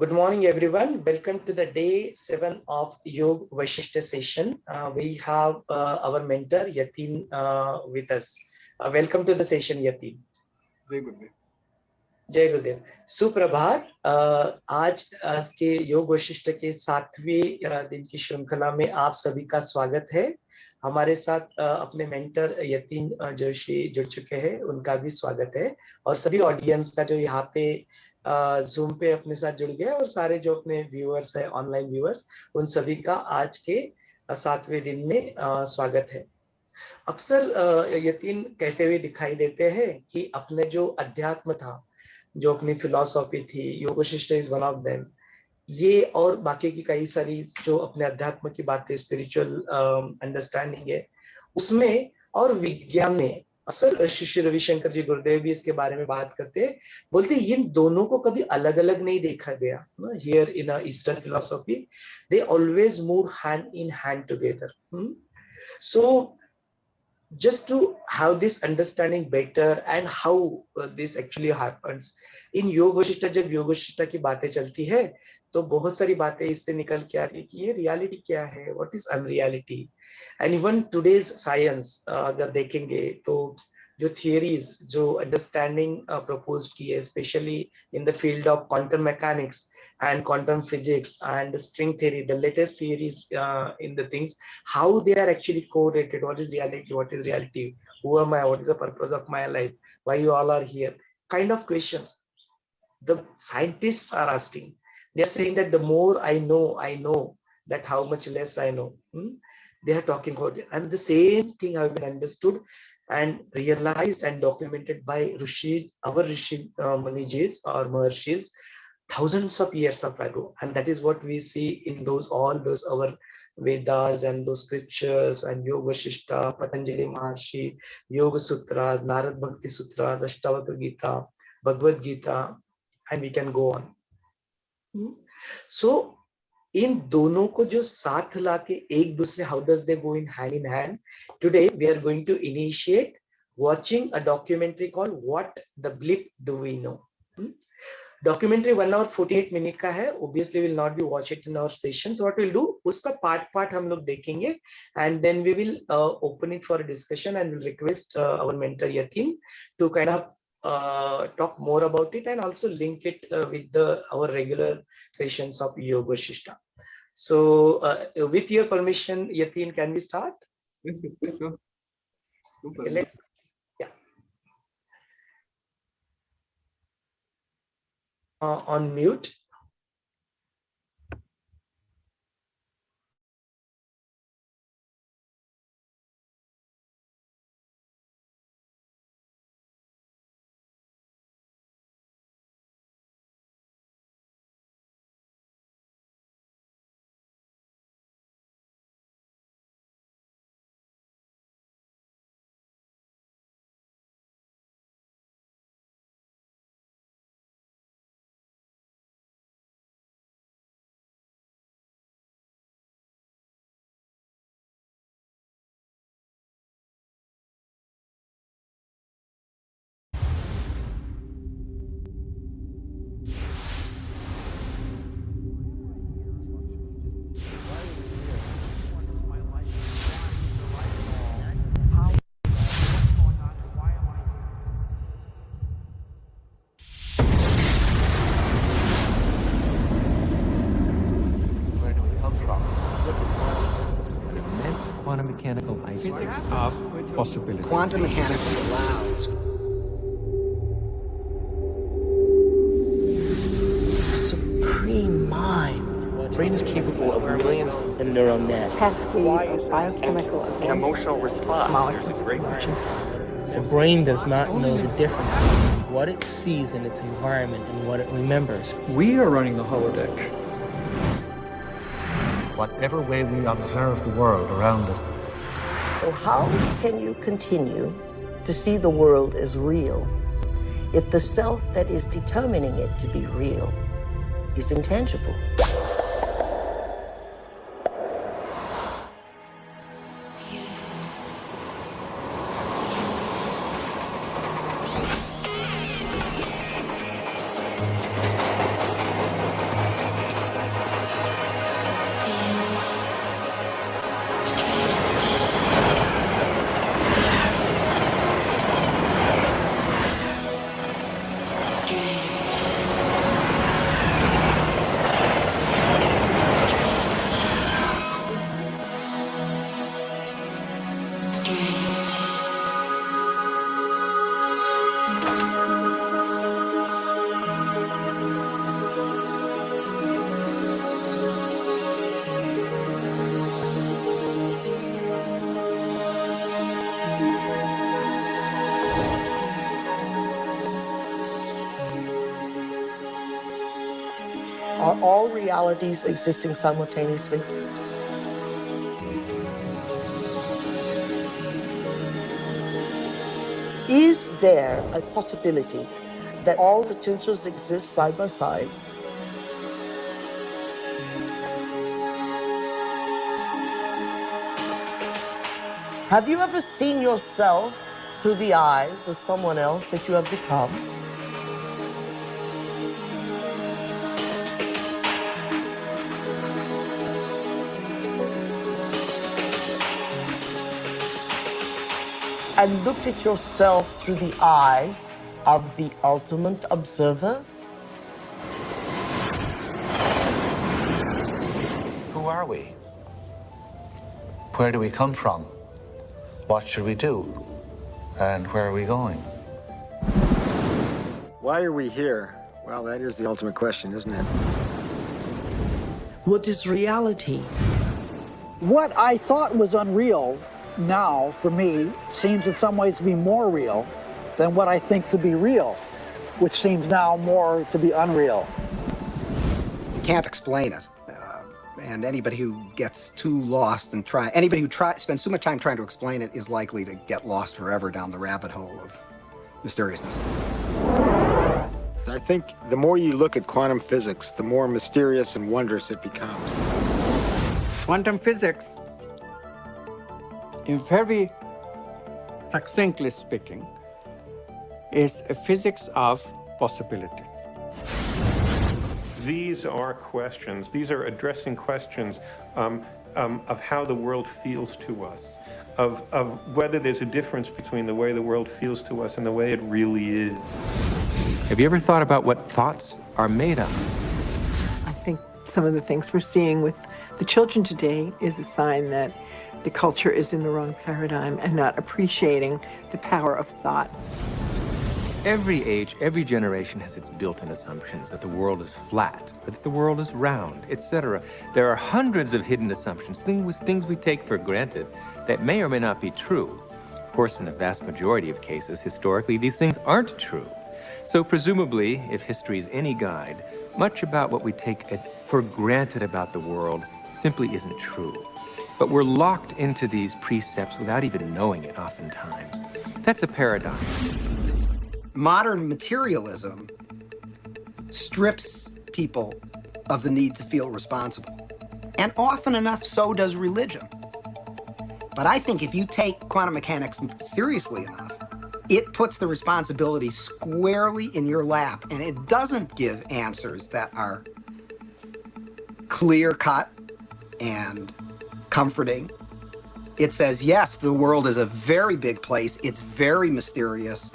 Good morning, everyone. Welcome to the day 7 of Yog Vashishta session. We have our mentor Yatin with us. Welcome to the session, Yatin. जय गुरुदेव। जय गुरुदेव। सुप्रभात। आज के योग वशिष्ठ के 7वें दिन की श्रृंखला में आप सभी का स्वागत है। हमारे साथ अपने मेंटर यतीन जोशी जुड़ चुके हैं, उनका भी स्वागत है। और सभी ऑडियंस का जो यहाँ पे जूम पे अपने साथ जुड़ गए और सारे जो अपने व्यूअर्स है, ऑनलाइन व्यूअर्स, उन सभी का आज के 7वें दिन में स्वागत है। अक्सर यतीन कहते हुए दिखाई देते हैं कि अपने जो अध्यात्म था, जो अपनी फिलॉसफी थी, योग Vashishtha is one of them. ये और बाकी की कई सारी जो अपने अध्यात्म की बातें, स्पिरिचुअल अंडरस्टैंडिंग है, उसमें और विज्ञान में अक्सर श्री रविशंकर जी गुरुदेव भी इसके बारे में बात करते हैं। बोलते हैं इन दोनों को कभी अलग अलग नहीं देखा गया। Here in eastern philosophy they always move hand in hand together. So just to have this understanding better and how this actually happens in योग वशिष्ठ, जब योग वशिष्ठ की बातें चलती है तो बहुत सारी बातें इससे निकल के आती है कि ये रियलिटी क्या है, what is unreality. And even today's science अगर देखेंगे तो जो थियरीज, जो अंडरस्टैंडिंग प्रपोज की है, specially in the field of quantum mechanics and quantum physics and string theory, the latest theories in the things, how they are actually correlated, what is reality, who am I, what is the purpose of my life, why you all are here, kind of questions the scientists are asking. They are saying that the more I know that how much less I know. They are talking about it, and the same thing have been understood and realized and documented by our Rishi Munijis or Maharshis thousands of years of ago. And that is what we see in all those our Vedas and those scriptures and Yoga Vashishta, Patanjali Maharshi, Yoga Sutras, Narad Bhakti Sutras, Ashtavakra Gita, Bhagavad Gita, and we can go on. So इन दोनों को जो साथ लाके एक दूसरे, how does they go in hand? Today we are going to initiate watching a documentary called What the Blip Do We Know. Documentary 1 hour 48 minute का है। obviously will not be watch it in our sessions. What we'll do, उसका part हम लोग देखेंगे and then we will open it for a discussion and will request our mentor Yatin to kind of talk more about it and also link it with our regular sessions of Yoga Vashishta. So with your permission, Yatin, can we start? Yes, sure. Okay, let's. On mute. Quantum mechanical physics of possibility. Quantum mechanics allows supreme mind. The brain is capable of millions of neural nets. Cascade of biochemical An emotional response. molecules. The brain does not know the difference between what it sees in its environment and what it remembers. We are running the holodeck. Whatever way we observe the world around us. So how can you continue to see the world as real if the self that is determining it to be real is intangible? Are all realities existing simultaneously? Is there a possibility that all potentials exist side by side? Have you ever seen yourself through the eyes of someone else that you have become? And looked at yourself through the eyes of the ultimate observer? Who are we? Where do we come from? What should we do? And where are we going? Why are we here? Well, that is the ultimate question, isn't it? What is reality? What I thought was unreal now, for me, seems in some ways to be more real than what I think to be real, which seems now more to be unreal. You can't explain it. And anybody who gets too lost and anybody who spends too much time trying to explain it is likely to get lost forever down the rabbit hole of mysteriousness. I think the more you look at quantum physics, the more mysterious and wondrous it becomes. Quantum physics, in very succinctly speaking, is a physics of possibilities. These are questions. These are addressing questions of how the world feels to us, of whether there's a difference between the way the world feels to us and the way it really is. Have you ever thought about what thoughts are made of? I think some of the things we're seeing with the children today is a sign that the culture is in the wrong paradigm and not appreciating the power of thought. Every age, every generation has its built-in assumptions that the world is flat, or that the world is round, etc. There are hundreds of hidden assumptions, things we take for granted that may or may not be true. Of course, in the vast majority of cases, historically, these things aren't true. So presumably, if history is any guide, much about what we take for granted about the world simply isn't true. But we're locked into these precepts without even knowing it oftentimes. That's a paradox. Modern materialism strips people of the need to feel responsible. And often enough, so does religion. But I think if you take quantum mechanics seriously enough, it puts the responsibility squarely in your lap, and it doesn't give answers that are clear-cut and comforting. It says, yes, the world is a very big place. It's very mysterious.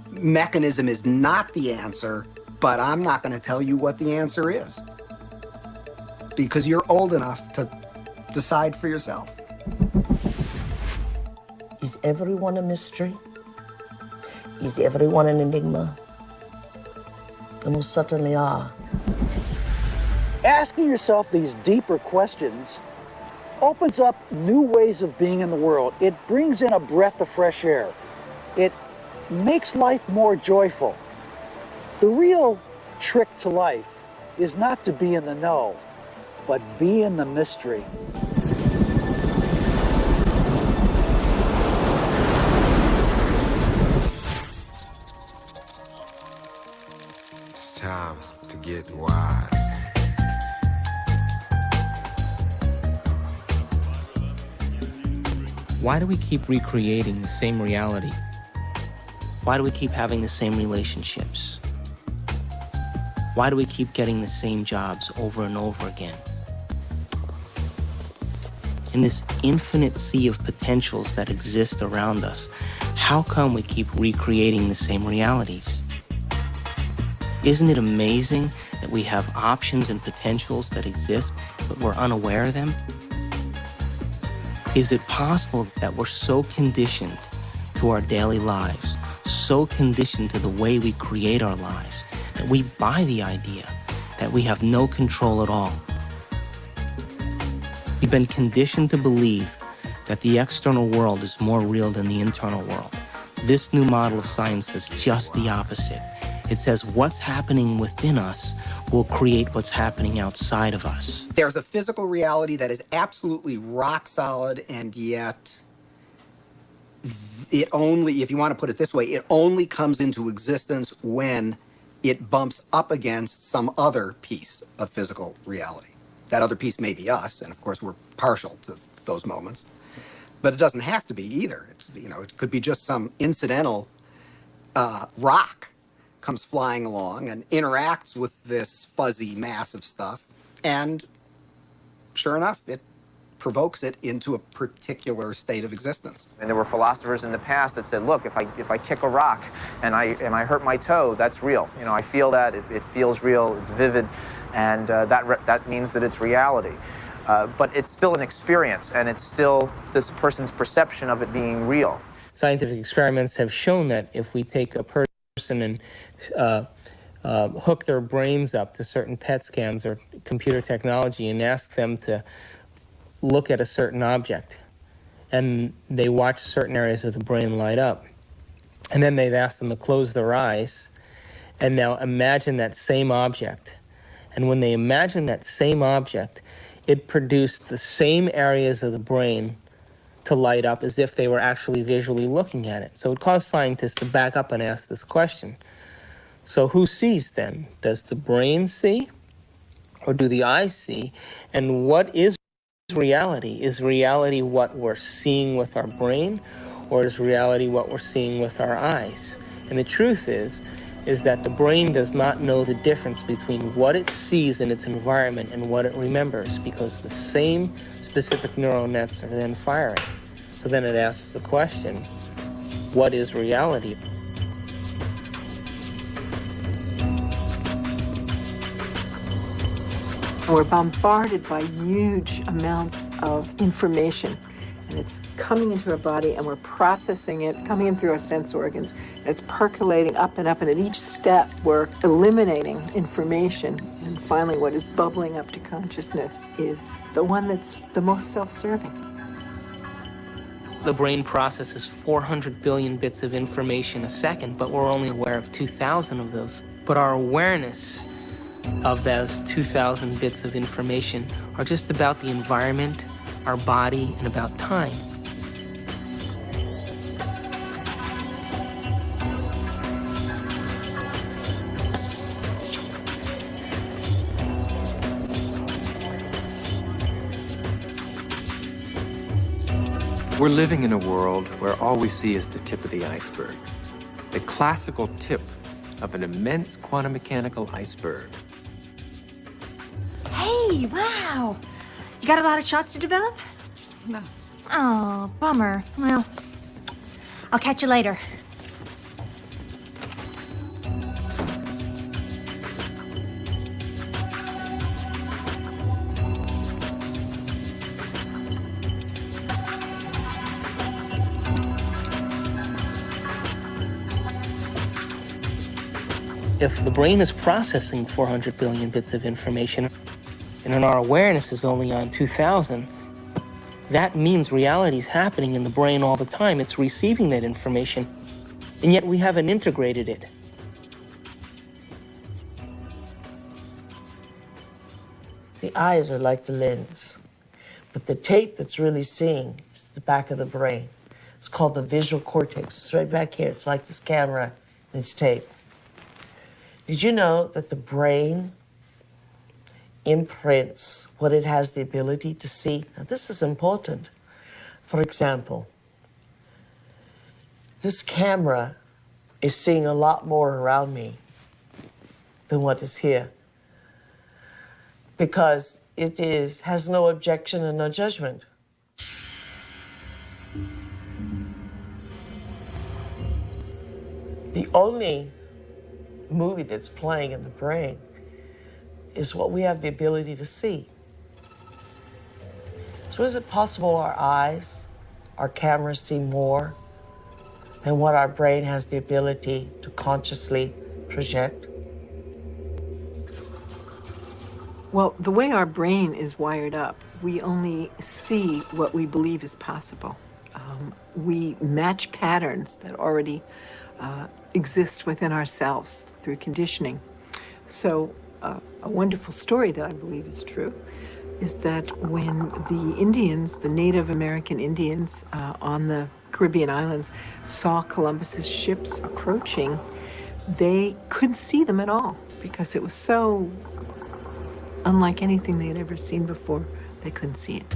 Mechanism is not the answer, but I'm not going to tell you what the answer is, because you're old enough to decide for yourself. Is everyone a mystery? Is everyone an enigma? They most certainly are. Asking yourself these deeper questions opens up new ways of being in the world. It brings in a breath of fresh air. It makes life more joyful. The real trick to life is not to be in the know, but be in the mystery. It's time to get wise. Why do we keep recreating the same reality? Why do we keep having the same relationships? Why do we keep getting the same jobs over and over again? In this infinite sea of potentials that exist around us, how come we keep recreating the same realities? Isn't it amazing that we have options and potentials that exist, but we're unaware of them? Is it possible that we're so conditioned to our daily lives, so conditioned to the way we create our lives that we buy the idea that we have no control at all. We've been conditioned to believe that the external world is more real than the internal world. This new model of science says just the opposite. It says what's happening within us will create what's happening outside of us. There's a physical reality that is absolutely rock solid, and yet it only, if you want to put it this way, it only comes into existence when it bumps up against some other piece of physical reality. That other piece may be us, and of course we're partial to those moments. But it doesn't have to be either. It could be just some incidental rock comes flying along and interacts with this fuzzy mass of stuff, and sure enough, it provokes it into a particular state of existence. And there were philosophers in the past that said, look, if I kick a rock and I hurt my toe, that's real. I feel that, it feels real, it's vivid, and that means that it's reality. But it's still an experience, and it's still this person's perception of it being real. Scientific experiments have shown that if we take a person and hook their brains up to certain PET scans or computer technology and ask them to look at a certain object, and they watch certain areas of the brain light up, and then they've asked them to close their eyes and now imagine that same object. And when they imagine that same object, it produced the same areas of the brain to light up as if they were actually visually looking at it. So it caused scientists to back up and ask this question. So who sees then? Does the brain see, or do the eyes see? And what is reality? Is reality what we're seeing with our brain, or is reality what we're seeing with our eyes? And the truth is that the brain does not know the difference between what it sees in its environment and what it remembers, because the same specific neural nets are then firing. So then it asks the question, what is reality? We're bombarded by huge amounts of information, and it's coming into our body, and we're processing it, coming in through our sense organs, and it's percolating up, and at each step we're eliminating information, and finally what is bubbling up to consciousness is the one that's the most self-serving. The brain processes 400 billion bits of information a second, but we're only aware of 2,000 of those. But our awareness of those 2,000 bits of information are just about the environment, our body, and about time. We're living in a world where all we see is the tip of the iceberg. The classical tip of an immense quantum mechanical iceberg. Hey, wow! You got a lot of shots to develop? No. Oh, bummer. Well, I'll catch you later. If the brain is processing 400 billion bits of information, and our awareness is only on 2,000, that means reality is happening in the brain all the time. It's receiving that information, and yet we haven't integrated it. The eyes are like the lens, but the tape that's really seeing is the back of the brain. It's called the visual cortex. It's right back here. It's like this camera, and it's tape. Did you know that the brain imprints what it has the ability to see? Now, this is important. For example, this camera is seeing a lot more around me than what is here, because it has no objection and no judgment. The only movie that's playing in the brain is what we have the ability to see. So is it possible our eyes, our cameras see more and what our brain has the ability to consciously project? Well, the way our brain is wired up, we only see what we believe is possible. We match patterns that already exist within ourselves through conditioning. So a wonderful story that I believe is true is that when the Indians, the Native American Indians on the Caribbean islands saw Columbus's ships approaching, they couldn't see them at all because it was so unlike anything they had ever seen before. They couldn't see it.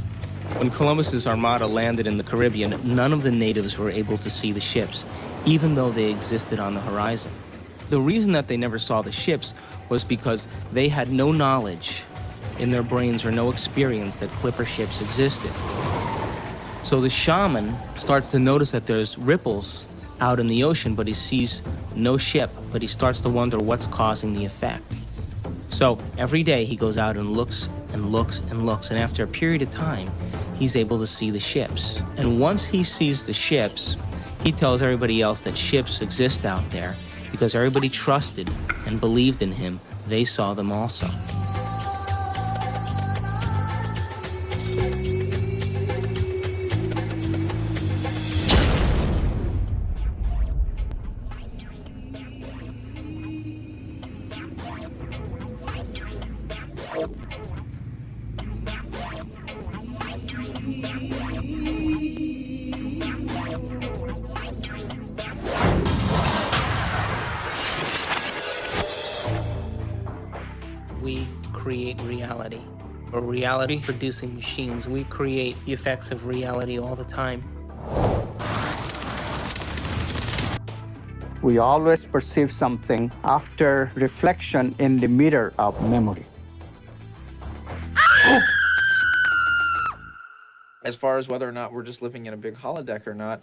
When Columbus's armada landed in the Caribbean, none of the natives were able to see the ships, even though they existed on the horizon. The reason that they never saw the ships was because they had no knowledge in their brains or no experience that clipper ships existed. So the shaman starts to notice that there's ripples out in the ocean, but he sees no ship, but he starts to wonder what's causing the effect. So every day he goes out and looks and looks and looks, and after a period of time, he's able to see the ships. And once he sees the ships, he tells everybody else that ships exist out there because everybody trusted and believed in him. They saw them also. We create reality. We're reality-producing machines. We create the effects of reality all the time. We always perceive something after reflection in the mirror of memory. As far as whether or not we're just living in a big holodeck or not,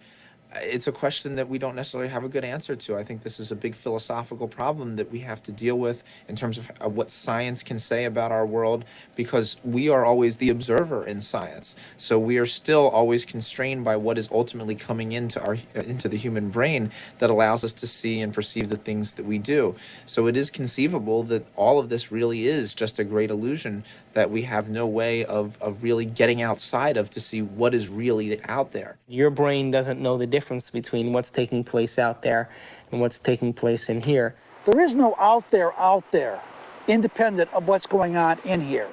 it's a question that we don't necessarily have a good answer to. I think this is a big philosophical problem that we have to deal with in terms of what science can say about our world, because we are always the observer in science. So we are still always constrained by what is ultimately coming into the human brain that allows us to see and perceive the things that we do. So it is conceivable that all of this really is just a great illusion that we have no way of really getting outside of to see what is really out there. Your brain doesn't know the difference between what's taking place out there and what's taking place in here. There is no out there, independent of what's going on in here.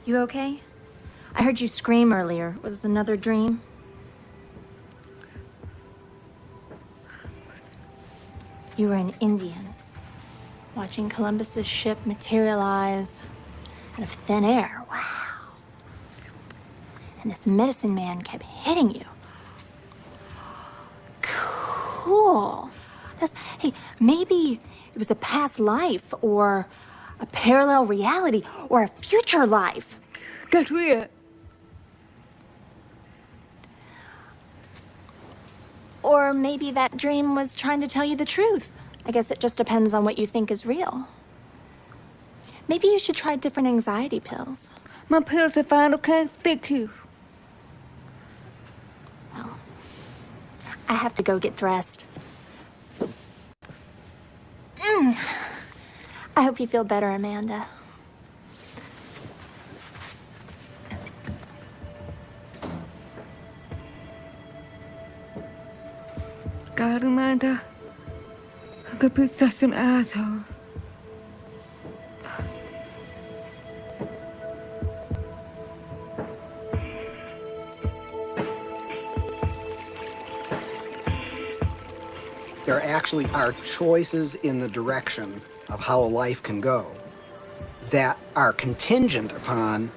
You okay? I heard you scream earlier. Was it another dream? You were an Indian, watching Columbus's ship materialize out of thin air. Wow. And this medicine man kept hitting you. Cool. Hey, maybe it was a past life or a parallel reality or a future life. Get weird. Or maybe that dream was trying to tell you the truth. I guess it just depends on what you think is real. Maybe you should try different anxiety pills. My pills are fine, okay? Thank you. Well, I have to go get dressed. I hope you feel better, Amanda. God, Amanda, I could be such an asshole. There actually are choices in the direction of how a life can go that are contingent upon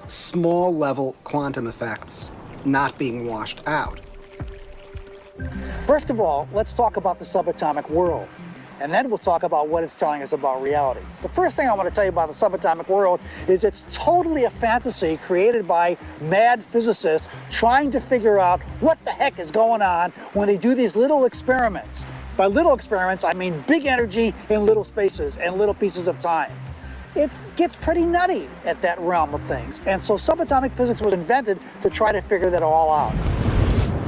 small level quantum effects not being washed out. First of all, let's talk about the subatomic world, and then we'll talk about what it's telling us about reality. The first thing I want to tell you about the subatomic world is it's totally a fantasy created by mad physicists trying to figure out what the heck is going on when they do these little experiments. By little experiments, I mean big energy in little spaces and little pieces of time. it gets pretty nutty at that realm of things. And so subatomic physics was invented to try to figure that all out.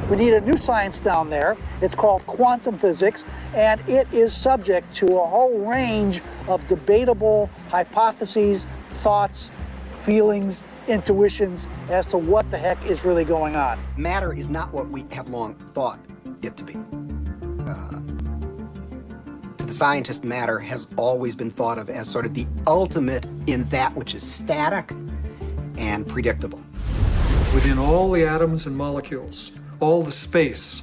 We need a new science down there. It's called quantum physics, and it is subject to a whole range of debatable hypotheses, thoughts, feelings, intuitions as to what the heck is really going on. Matter is not what we have long thought it to be. To the scientist, matter has always been thought of as sort of the ultimate in that which is static and predictable. Within all the atoms and molecules, all the space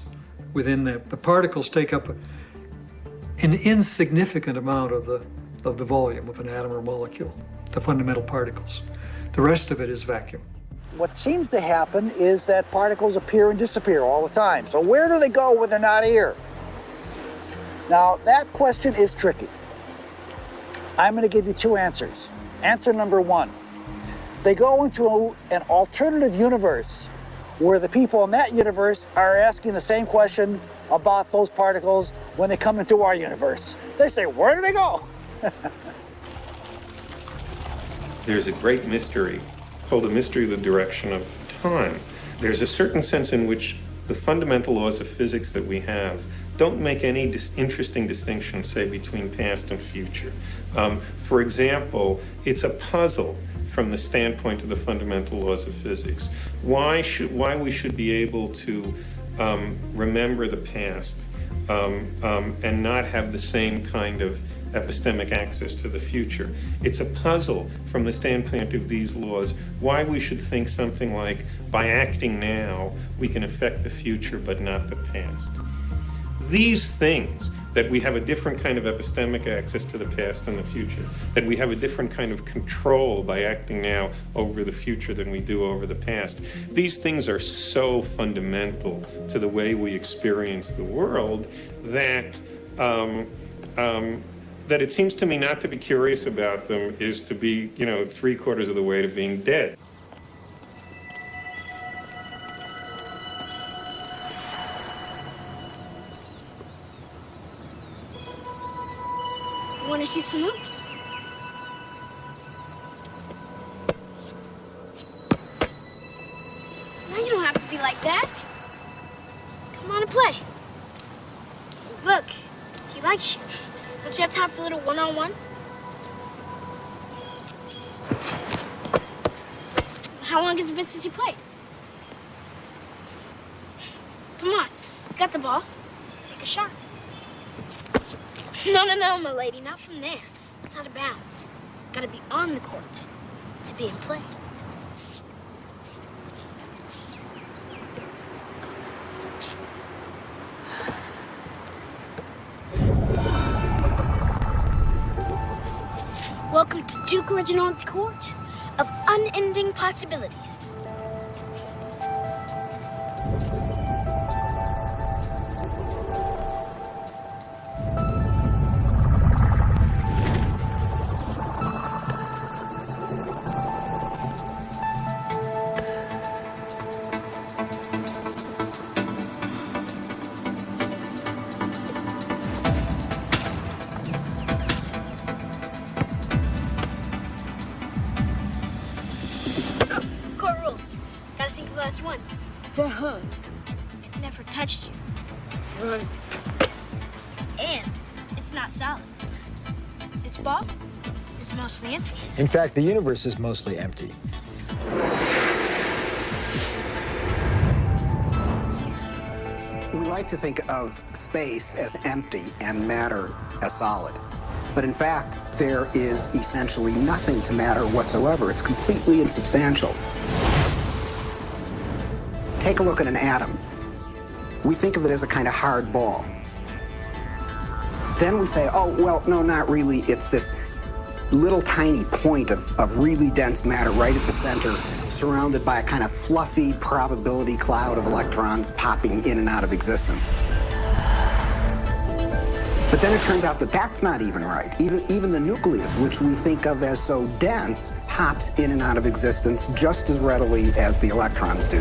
within the particles take up an insignificant amount of the volume of an atom or molecule, the fundamental particles. The rest of it is vacuum. What seems to happen is that particles appear and disappear all the time. So where do they go when they're not here? Now, that question is tricky. I'm going to give you two answers. Answer number one, they go into an alternative universe where the people in that universe are asking the same question about those particles when they come into our universe. They say, where do they go? There's a great mystery called the mystery of the direction of time. There's a certain sense in which the fundamental laws of physics that we have don't make any interesting distinction, say, between past and future. For example, it's a puzzle from the standpoint of the fundamental laws of physics. Why we should be able to remember the past and not have the same kind of epistemic access to the future. It's a puzzle from the standpoint of these laws, why we should think something like, by acting now, we can affect the future but not the past. These things, that we have a different kind of epistemic access to the past and the future, that we have a different kind of control by acting now over the future than we do over the past, these things are so fundamental to the way we experience the world that that it seems to me not to be curious about them is to be, 3/4 of the way to being dead. Want to shoot some hoops? Now you don't have to be like that. Come on and play. Look, he likes you. Don't you have time for a little one-on-one? How long has it been since you played? Come on, you got the ball. Take a shot. No, my lady, not from there. It's out of bounds. Gotta be on the court to be in play. Welcome to Duke Reginald's court of unending possibilities. Last one. They're hard. It never touched you. Right. And it's not solid. This ball is mostly empty. In fact, the universe is mostly empty. We like to think of space as empty and matter as solid. But in fact, there is essentially nothing to matter whatsoever. It's completely insubstantial. Take a look at an atom. We think of it as a kind of hard ball. Then we say, oh, well, no, not really. It's this little tiny point of really dense matter right at the center, surrounded by a kind of fluffy probability cloud of electrons popping in and out of existence. But then it turns out that that's not even right. Even the nucleus, which we think of as so dense, pops in and out of existence just as readily as the electrons do.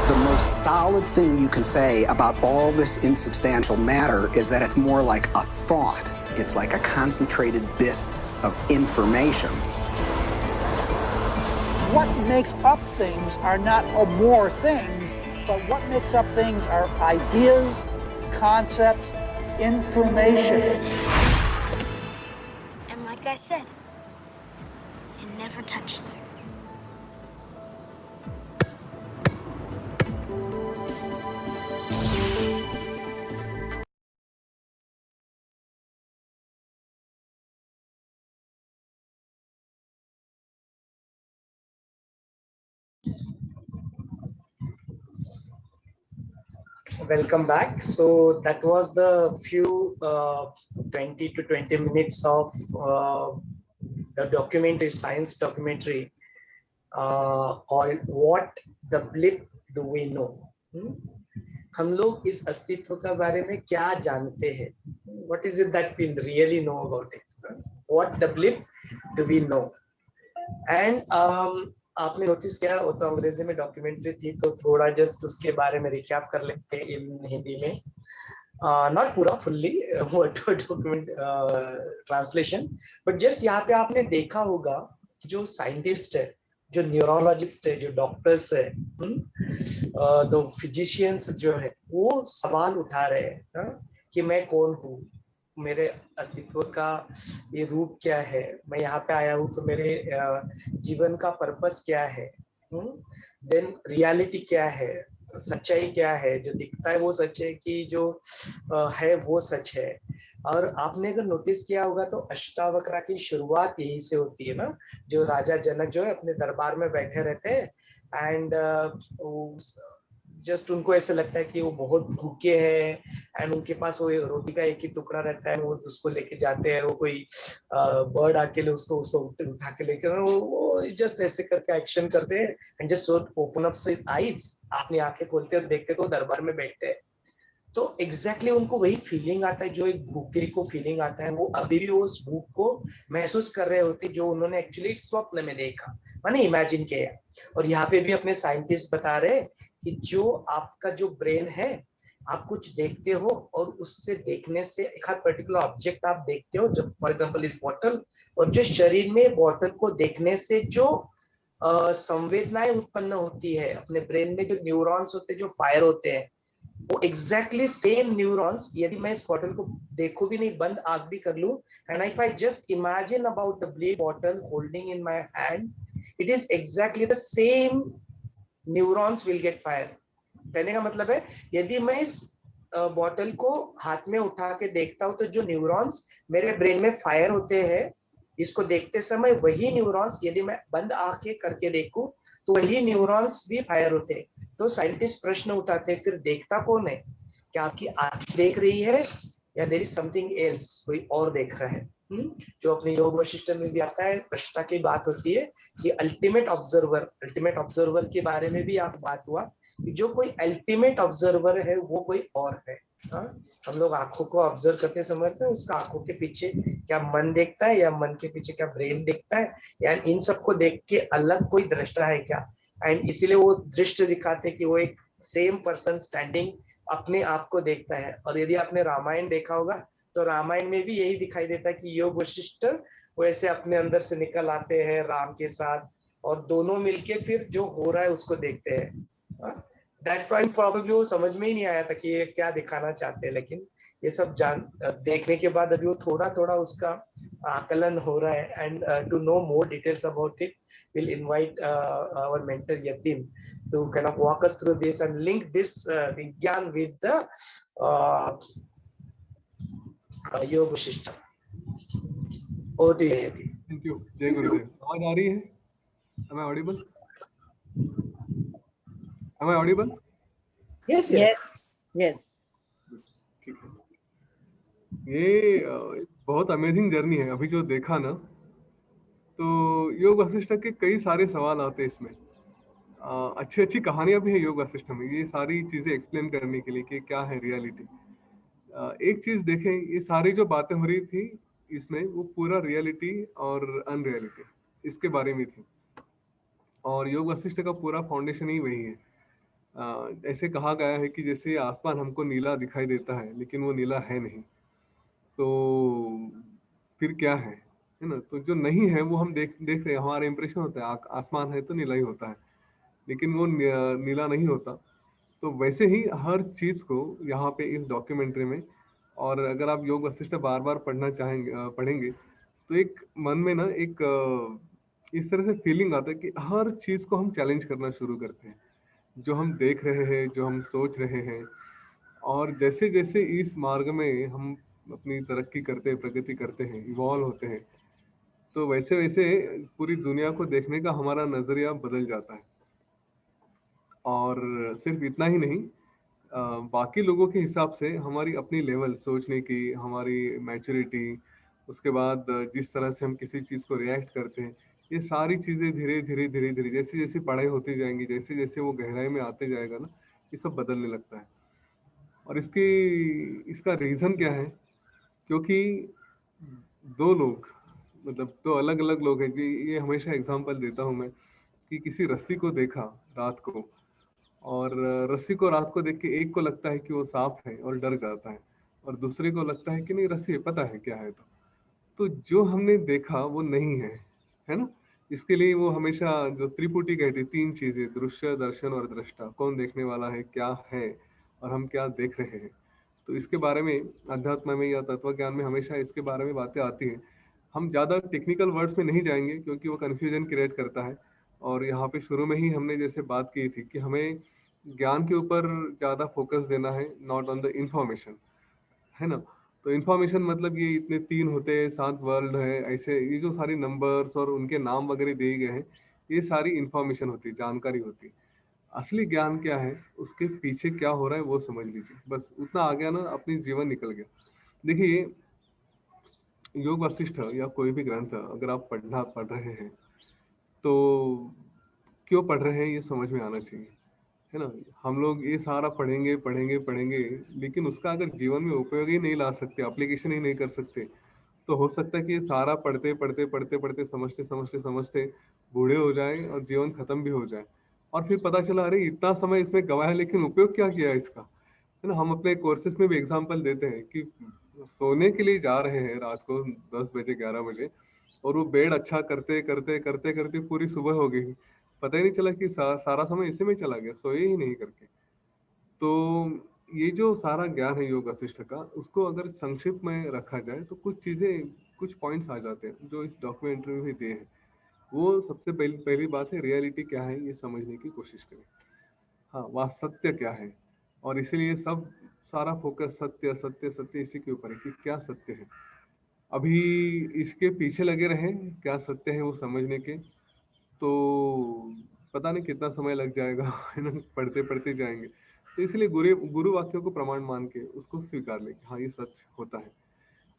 The most solid thing you can say about all this insubstantial matter is that it's more like a thought. It's like a concentrated bit of information. What makes up things are not more things, but what makes up things are ideas, concepts, information. And like I said, it never touches. Welcome back. So that was the few 20 to 20 minutes of the documentary, science documentary called "What the Blip Do We Know?" हम लोग इस अस्तित्व के बारे में क्या जानते हैं? What is it that we really know about it? What the blip do we know? And आपने नोटिस किया, वो तो अंग्रेजी में डॉक्यूमेंट्री थी, तो थोड़ा जस्ट उसके बारे में रिकैप कर लेते हैं इन हिंदी में. नॉट पूरा fully word document translation, but just यहाँ पे आपने देखा होगा जो साइंटिस्ट है, जो न्यूरोलॉजिस्ट है, जो डॉक्टर्स है, तो फिजिशियंस जो है, वो सवाल उठा रहे हैं कि मैं कौन हूँ, मेरे अस्तित्व का ये रूप क्या है, मैं यहाँ पे आया हूँ तो मेरे जीवन का पर्पस क्या है, देन रियलिटी क्या है, सच्चाई क्या है, जो दिखता है वो सच है कि जो है वो सच है. और आपने अगर नोटिस किया होगा तो अष्टावक्र की शुरुआत यही से होती है ना, जो राजा जनक जो है अपने दरबार में बैठे रहते हैं एंड जस्ट उनको ऐसे लगता है कि वो बहुत भूखे हैं एंड उनके पास वो रोटी का एक ही टुकड़ा रहता है, वो उसको लेके जाते हैं, वो कोई बर्ड आके उसको उठा के लेके वो जस्ट ऐसे करके एक्शन करते हैं and just open up his eyes, अपनी आंखें खोलते और देखते तो दरबार में बैठते हैं. तो एग्जैक्टली उनको वही फीलिंग आता है जो एक भूखे को फीलिंग आता है, वो अभी भी उस भूख को महसूस कर रहे होते जो उन्होंने एक्चुअली स्वप्न में देखा, माने इमेजिन किया. और यहाँ पे भी अपने साइंटिस्ट बता रहे कि जो आपका जो ब्रेन है, आप कुछ देखते हो और उससे देखने से एक पर्टिकुलर ऑब्जेक्ट आप देखते हो, जब फॉर एग्जांपल इस बॉटल, और जो शरीर में बॉटल को देखने से जो संवेदनाएं उत्पन्न होती है अपने ब्रेन में, जो न्यूरॉन्स होते हैं, जो फायर होते हैं, वो एग्जैक्टली सेम न्यूरॉन्स यदि मैं इस बॉटल को देखूं भी नहीं, बंद आंख भी कर लूं, and if I just imagine about the blue bottle holding in my hand, it is exactly the same neurons will get fire. कहने का मतलब है यदि मैं इस बॉटल को हाथ में उठा के देखता हूं तो जो न्यूरॉन्स मेरे ब्रेन में फायर होते हैं इसको देखते समय, वही न्यूरॉन्स यदि मैं बंद आंखें करके देखूं तो वही न्यूरॉन्स भी फायर होते हैं. तो साइंटिस्ट प्रश्न उठाते हैं, फिर देखता कौन है? क्या आपकी आंख देख रही है या देयर इज समथिंग एल्स, कोई और देख रहा है? जो अपने योग वशिष्ठ में भी आता है, प्रश्न की बात होती है कि अल्टीमेट ऑब्जर्वर के बारे में भी आप बात हुआ कि जो कोई अल्टीमेट ऑब्जर्वर है वो कोई और है. हम लोग आंखों को ऑब्जर्व करते समझते हैं, उसका आंखों के पीछे क्या मन देखता है या मन के पीछे क्या ब्रेन देखता है, या इन सबको देख के अलग कोई दृष्टा है क्या, एंड इसीलिए वो दृष्टि दिखाते कि वो एक सेम पर्सन स्टैंडिंग अपने आप को देखता है. और यदि आपने रामायण देखा होगा तो रामायण में भी यही दिखाई देता है कि योग वशिष्ठ वो ऐसे अपने अंदर से निकल आते हैं राम के साथ, और दोनों मिलके फिर जो हो रहा है उसको देखते हैं. दैट पॉइंट प्रॉब्लली वो समझ में ही नहीं आया था कि ये क्या दिखाना चाहते हैं, लेकिन ये सब देखने के बाद अभी वो थोड़ा थोड़ा उसका आकलन हो रहा है. And to know more details about it, we'll invite our mentor Yatin to kind of walk us through this and link this Vigyan with the Yoga Vashishta. Over to you, Yatin. Thank you. जय गुरुदेव. आवाज आ रही है? Am I audible? Am I audible? Yes. Yes. ठीक है. ये बहुत amazing journey है. अभी जो देखा ना, तो योग वशिष्ठ के कई सारे सवाल आते हैं इसमें. अच्छी अच्छी कहानियां भी है योग वशिष्ठ में, ये सारी चीजें एक्सप्लेन करने के लिए कि क्या है रियलिटी. एक चीज देखें, ये सारी जो बातें हो रही थी इसमें, वो पूरा रियलिटी और अनरियलिटी इसके बारे में थी. और योग वशिष्ठ का पूरा फाउंडेशन ही वही है. ऐसे कहा गया है कि जैसे आसमान हमको नीला दिखाई देता है लेकिन वो नीला है नहीं, तो फिर क्या है? है ना। तो जो नहीं है वो हम देख रहे हैं, हमारा इंप्रेशन होता है आसमान है तो नीला ही होता है, लेकिन वो नीला नहीं होता। तो वैसे ही हर चीज को यहाँ पे इस डॉक्यूमेंट्री में, और अगर आप योग वशिष्ठ बार बार पढ़ना चाहेंगे पढ़ेंगे तो एक मन में ना एक इस तरह से फीलिंग आता है कि हर चीज को हम चैलेंज करना शुरू करते हैं, जो हम देख रहे हैं, जो हम सोच रहे हैं। और जैसे जैसे इस मार्ग में हम अपनी तरक्की करते हैं, प्रगति करते हैं, इवॉल्व होते हैं, तो वैसे वैसे पूरी दुनिया को देखने का हमारा नजरिया बदल जाता है। और सिर्फ इतना ही नहीं, बाकी लोगों के हिसाब से हमारी अपनी लेवल सोचने की, हमारी मैच्योरिटी, उसके बाद जिस तरह से हम किसी चीज़ को रिएक्ट करते हैं, ये सारी चीज़ें धीरे धीरे धीरे धीरे जैसे जैसे पढ़ाई होती जाएंगी, जैसे जैसे वो गहराई में आते जाएगा ना, ये सब बदलने लगता है। और इसका रीज़न क्या है? क्योंकि दो लोग, मतलब दो अलग अलग लोग हैं जी। ये हमेशा एग्जांपल देता हूँ मैं कि किसी रस्सी को देखा रात को, और रस्सी को रात को देख के एक को लगता है कि वो सांप है और डर जाता है, और दूसरे को लगता है कि नहीं रस्सी है, पता है क्या है। तो जो हमने देखा वो नहीं है ना। इसके लिए वो हमेशा जो त्रिपुटी कहती, तीन चीजें, दृश्य, दर्शन और दृष्टा, कौन देखने वाला है, क्या है, और हम क्या देख रहे हैं। तो इसके बारे में अध्यात्म में या तत्व ज्ञान में हमेशा इसके बारे में बातें आती हैं। हम ज़्यादा टेक्निकल वर्ड्स में नहीं जाएंगे क्योंकि वो कन्फ्यूजन क्रिएट करता है। और यहाँ पे शुरू में ही हमने जैसे बात की थी कि हमें ज्ञान के ऊपर ज़्यादा फोकस देना है, नॉट ऑन द इंफॉर्मेशन, है ना। तो इन्फॉर्मेशन मतलब ये इतने 3 होते हैं, 7 वर्ल्ड है, ऐसे ये जो सारी नंबर्स और उनके नाम वगैरह दिए गए हैं, ये सारी इन्फॉर्मेशन होती है, जानकारी होती है। असली ज्ञान क्या है, उसके पीछे क्या हो रहा है वो समझ लीजिए, बस उतना आ गया ना, अपनी जीवन निकल गया। देखिए, योग वशिष्ठ या कोई भी ग्रंथ अगर आप पढ़ रहे हैं तो क्यों पढ़ रहे हैं ये समझ में आना चाहिए, है ना। हम लोग ये सारा पढ़ेंगे पढ़ेंगे पढ़ेंगे, लेकिन उसका अगर जीवन में उपयोग ही नहीं ला सकते, एप्लीकेशन ही नहीं कर सकते, तो हो सकता है कि ये सारा पढ़ते पढ़ते पढ़ते पढ़ते समझते समझते समझते बूढ़े हो जाए और जीवन खत्म भी हो जाए, और फिर पता चला अरे इतना समय इसमें गवाया लेकिन उपयोग क्या किया इसका, है ना। हम अपने कोर्सेज में भी एग्जाम्पल देते हैं कि सोने के लिए जा रहे हैं रात को 10 बजे 11 बजे, और वो बेड अच्छा करते करते करते करते पूरी सुबह हो गई, पता ही नहीं चला कि सारा समय इसी में चला गया, सोए ही नहीं करके। तो ये जो सारा ज्ञान है योग वशिष्ठ का, उसको अगर संक्षिप्त में रखा जाए तो कुछ चीजें, कुछ पॉइंट्स आ जाते हैं जो इस डॉक्यूमेंट्री में भी दिए हैं। वो सबसे पहली बात है, रियलिटी क्या है ये समझने की कोशिश करें। हाँ, वास्तव क्या है, और इसीलिए सब सारा फोकस सत्य सत्य सत्य इसी के ऊपर है कि क्या सत्य है। अभी इसके पीछे लगे रहें क्या सत्य है वो समझने के, तो पता नहीं कितना समय लग जाएगा, है ना, पढ़ते पढ़ते जाएंगे। तो इसलिए गुरु वाक्यों को प्रमाण मान के उसको स्वीकार लें कि हाँ ये सच होता है।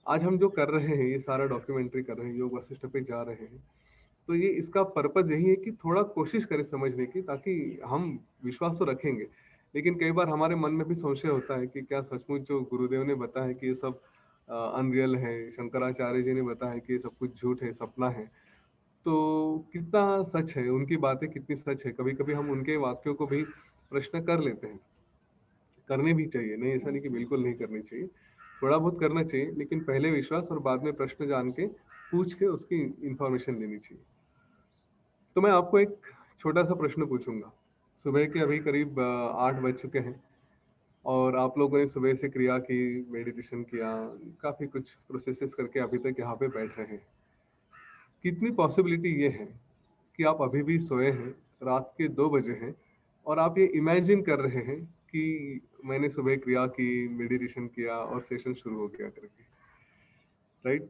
आज हम जो कर रहे हैं, ये सारा डॉक्यूमेंट्री कर रहे हैं, योग वशिष्ठ पे जा रहे हैं, तो ये इसका पर्पज यही है कि थोड़ा कोशिश करें समझने की, ताकि हम विश्वास तो रखेंगे, लेकिन कई बार हमारे मन में भी संशय होता है कि क्या सचमुच जो गुरुदेव ने बताया है कि ये सब अनरियल है, शंकराचार्य जी ने बताया है कि ये सब कुछ झूठ है, सपना है, तो कितना सच है, उनकी बातें कितनी सच है। कभी कभी हम उनके वाक्यों को भी प्रश्न कर लेते हैं, करने भी चाहिए, नहीं ऐसा नहीं कि बिल्कुल नहीं करनी चाहिए, थोड़ा बहुत करना चाहिए, लेकिन पहले विश्वास और बाद में प्रश्न जान के पूछ के उसकी इंफॉर्मेशन लेनी चाहिए। तो मैं आपको एक छोटा सा प्रश्न पूछूंगा। सुबह के अभी करीब 8 बज चुके हैं, और आप लोगों ने सुबह से क्रिया की, मेडिटेशन किया, काफ़ी कुछ प्रोसेसेस करके अभी तक यहाँ पे बैठ रहे हैं। कितनी पॉसिबिलिटी ये है कि आप अभी भी सोए हैं, रात के 2 बजे हैं, और आप ये इमेजिन कर रहे हैं कि मैंने सुबह क्रिया की, मेडिटेशन किया और सेशन शुरू हो गया करके, राइट।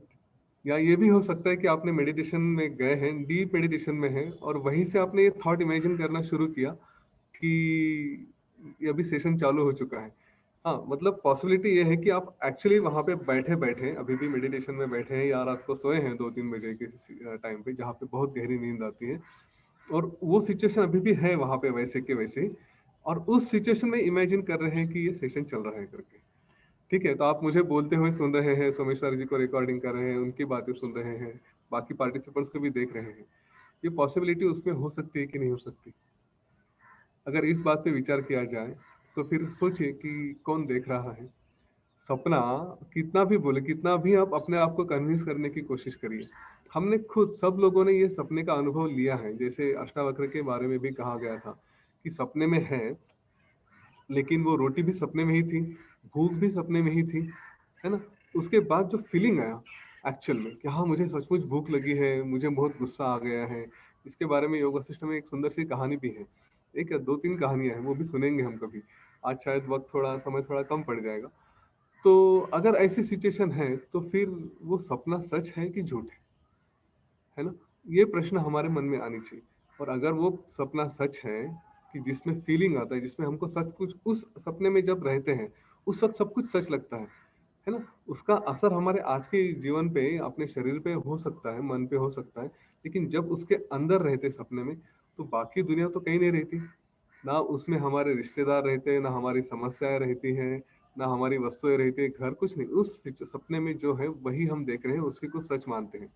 या ये भी हो सकता है कि आपने मेडिटेशन में गए हैं, डीप मेडिटेशन में हैं, और वहीं से आपने ये थॉट इमेजिन करना शुरू किया कि ये अभी सेशन चालू हो चुका है। हाँ, मतलब पॉसिबिलिटी ये है कि आप एक्चुअली वहाँ पे बैठे बैठे अभी भी मेडिटेशन में बैठे हैं, या रात को सोए हैं 2-3 बजे के टाइम पे, जहाँ पे बहुत गहरी नींद आती है, और वो सिचुएशन अभी भी है वहाँ पे वैसे के वैसे, और उस सिचुएशन में इमेजिन कर रहे हैं कि ये सेशन चल रहा है करके। ठीक है, तो आप मुझे बोलते हुए सुन रहे हैं, सोमेश्वर जी को रिकॉर्डिंग कर रहे हैं, उनकी बातें सुन रहे हैं, बाकी पार्टिसिपेंट्स को भी देख रहे हैं। ये पॉसिबिलिटी उसमें हो सकती है कि नहीं हो सकती? अगर इस बात पे विचार किया जाए तो फिर सोचिए कि कौन देख रहा है। सपना कितना भी बोले, कितना भी आप अपने आप को कन्विंस करने की कोशिश करिए, हमने खुद सब लोगों ने ये सपने का अनुभव लिया है। जैसे अष्टावक्र के बारे में भी कहा गया था कि सपने में है, लेकिन वो रोटी भी सपने में ही थी, भूख भी सपने में ही थी, है ना। उसके बाद जो फीलिंग आया एक्चुअल में कि हाँ मुझे सचमुच भूख लगी है, मुझे बहुत गुस्सा आ गया है, इसके बारे में योग वशिष्ठ में एक सुंदर सी कहानी भी है। एक या दो तीन कहानियां हैं, वो भी सुनेंगे हम कभी। आज शायद वक्त थोड़ा समय थोड़ा कम पड़ जाएगा। तो अगर ऐसी सिचुएशन है तो फिर वो सपना सच है कि झूठ है ना, ये प्रश्न हमारे मन में आनी चाहिए। और अगर वो सपना सच है कि जिसमें फीलिंग आता है, जिसमें हमको सब कुछ उस सपने में जब रहते हैं उस वक्त सब कुछ सच लगता है ना, उसका असर हमारे आज के जीवन पे, अपने शरीर पे हो सकता है, मन पे हो सकता है। लेकिन जब उसके अंदर रहते सपने में, तो बाकी दुनिया तो कहीं नहीं रहती ना, उसमें हमारे रिश्तेदार रहते हैं, ना हमारी समस्याएं रहती हैं, ना हमारी वस्तुएं रहती है, घर कुछ नहीं। उस सपने में जो है वही हम देख रहे हैं, उसी को सच मानते हैं।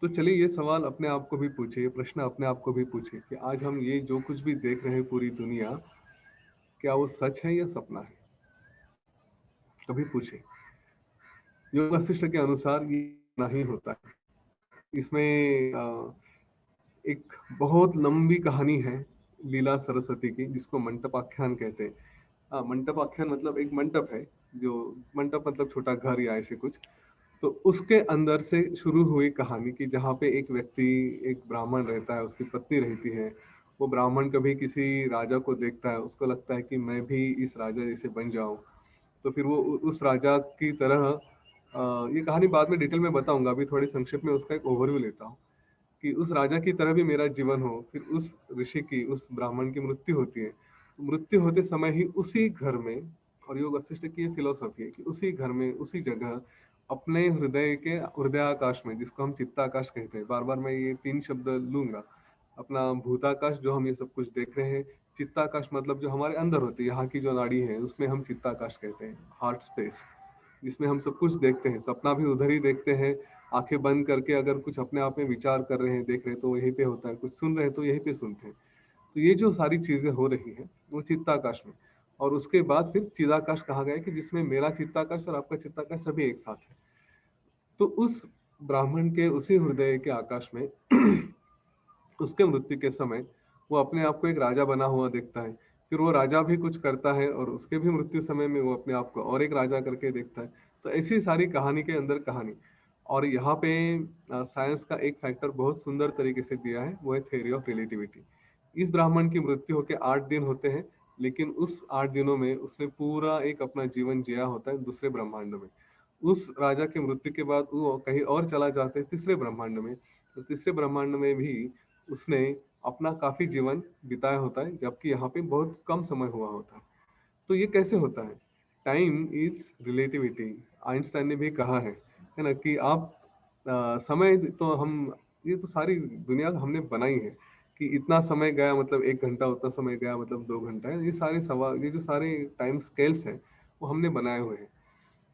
तो चलिए ये सवाल अपने आप को भी पूछिए, ये प्रश्न अपने आप को भी पूछिए कि आज हम ये जो कुछ भी देख रहे हैं पूरी दुनिया, क्या वो सच है या सपना है? कभी पूछिए। योग वशिष्ठ के अनुसार ये नहीं होता है। इसमें एक बहुत लंबी कहानी है लीला सरस्वती की, जिसको मंटपाख्यान कहते हैं। मंटपाख्यान मतलब एक मंटप है, जो मंटप मतलब छोटा घर या ऐसे कुछ। तो उसके अंदर से शुरू हुई कहानी की, जहाँ पे एक व्यक्ति, एक ब्राह्मण रहता है, उसकी पत्नी रहती है। वो ब्राह्मण कभी किसी राजा को देखता है, उसको लगता है कि मैं भी इस राजा जैसे बन जाऊं। तो फिर वो उस राजा की तरह, ये कहानी बाद में डिटेल में बताऊंगा, अभी थोड़ी संक्षेप में उसका एक ओवरव्यू लेता हूँ कि उस राजा की तरह भी मेरा जीवन हो। फिर उस ऋषि की, उस ब्राह्मण की मृत्यु होती है। तो मृत्यु होते समय ही उसी घर में, और योग वशिष्ठ की ये फिलोसफी है कि उसी घर में, उसी जगह, अपने हृदय के हृदयाकाश में, जिसको हम चित्ताकाश कहते हैं, बार बार मैं ये 3 शब्द लूंगा। अपना भूताकाश जो हम ये सब कुछ देख रहे हैं, चित्ताकाश मतलब जो हमारे अंदर होती है, यहाँ की जो नाड़ी है, उसमें हम चित्ताकाश कहते हैं, हार्ट स्पेस, जिसमें हम सब कुछ देखते हैं। सपना भी उधर ही देखते हैं। आंखें बंद करके अगर कुछ अपने आप में विचार कर रहे हैं, देख रहे हैं, तो यहीं पे होता है। कुछ सुन रहे हैं तो यहीं पे सुनते हैं। तो ये जो सारी चीजें हो रही हैं वो चित्ताकाश में, और उसके बाद फिर चिदाकाश कहा गया कि जिसमें मेरा चित्ताकाश और आपका चित्ताकाश सभी एक साथ है। तो उस ब्राह्मण के उसी हृदय के आकाश में उसके मृत्यु के समय वो अपने आप को एक राजा बना हुआ देखता है। फिर वो राजा भी कुछ करता है, और उसके भी मृत्यु समय में वो अपने आप को और एक राजा करके देखता है। तो ऐसी सारी कहानी के अंदर कहानी। और यहाँ पे साइंस का एक फैक्टर बहुत सुंदर तरीके से दिया है, वो है थ्योरी ऑफ रिलेटिविटी। इस ब्राह्मण की मृत्यु होके 8 दिन होते हैं, लेकिन उस 8 दिनों में उसने पूरा एक अपना जीवन जिया होता है दूसरे ब्रह्मांड में। उस राजा की मृत्यु के बाद वो कहीं और चला जाता है तीसरे ब्रह्मांड में। तो तीसरे ब्रह्मांड में भी उसने अपना काफी जीवन बिताया होता है, जबकि यहाँ पे बहुत कम समय हुआ होता है। तो ये कैसे होता है? Time is relativity. आइंस्टाइन ने भी कहा है ना, कि आप समय तो हम, ये तो सारी दुनिया हमने बनाई है कि इतना समय गया मतलब 1 घंटा, उतना समय गया मतलब 2 घंटा है। ये सारे सवाल, ये जो सारे टाइम स्केल्स हैं वो हमने बनाए हुए हैं।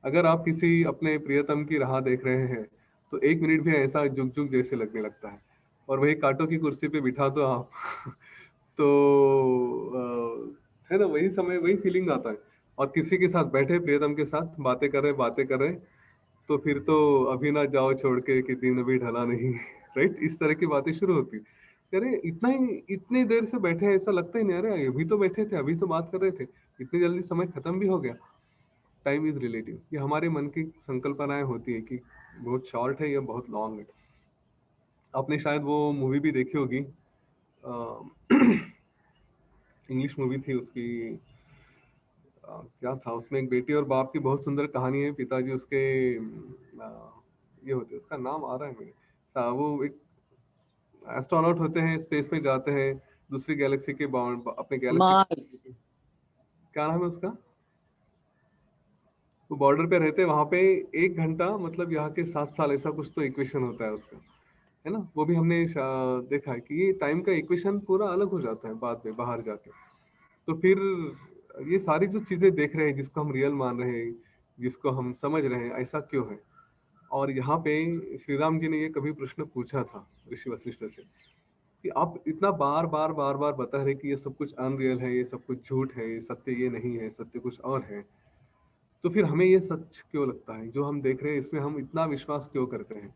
अगर आप किसी अपने प्रियतम की राह देख रहे हैं तो 1 मिनट भी ऐसा जुग जुग जैसे लगने लगता है, और वही कांटों की कुर्सी पे बिठा दो आप तो है ना, वही समय, वही फीलिंग आता है। और किसी के साथ बैठे, प्रियतम के साथ बातें कर रहे, तो फिर तो अभी ना जाओ छोड़ के कि दिन अभी ढला नहीं राइट, इस तरह की बातें शुरू होती। अरे इतना ही, इतनी देर से बैठे हैं, ऐसा लगता ही नहीं, अरे अभी तो बैठे थे, अभी तो बात कर रहे थे, इतनी जल्दी समय खत्म भी हो गया। Time is relative. ये हमारे मन की संकल्पनाएं होती है कि बहुत शॉर्ट है या बहुत लॉन्ग है। आपने शायद वो मूवी भी देखी होगी, इंग्लिश मूवी थी उसकी, क्या था उसमें, एक बेटी और बाप की बहुत सुंदर कहानी है। पिताजी उसके ये होते, उसका नाम आ रहा है मेरे, वो एक एस्ट्रोनॉट होते हैं, स्पेस में जाते हैं दूसरी गैलेक्सी के बाउंड, अपने गैलेक्सी, क्या नाम है उसका, वो बॉर्डर पे रहते हैं। वहां पे 1 घंटा मतलब यहाँ के 7 साल, ऐसा कुछ तो इक्वेशन होता है उसका, है ना। वो भी हमने देखा है कि ये टाइम का इक्वेशन पूरा अलग हो जाता है बाद में बाहर जाके। तो फिर ये सारी जो चीजें देख रहे हैं, जिसको हम रियल मान रहे हैं, जिसको हम समझ रहे हैं, ऐसा क्यों है? और यहाँ पे श्री राम जी ने ये कभी प्रश्न पूछा था ऋषि वशिष्ठ से कि आप इतना बार बार बार बार बता रहे कि ये सब कुछ अनरियल है, ये सब कुछ झूठ है, ये सत्य ये नहीं है, सत्य कुछ और है। तो फिर हमें ये सच क्यों लगता है? जो हम देख रहे हैं इसमें हम इतना विश्वास क्यों करते हैं?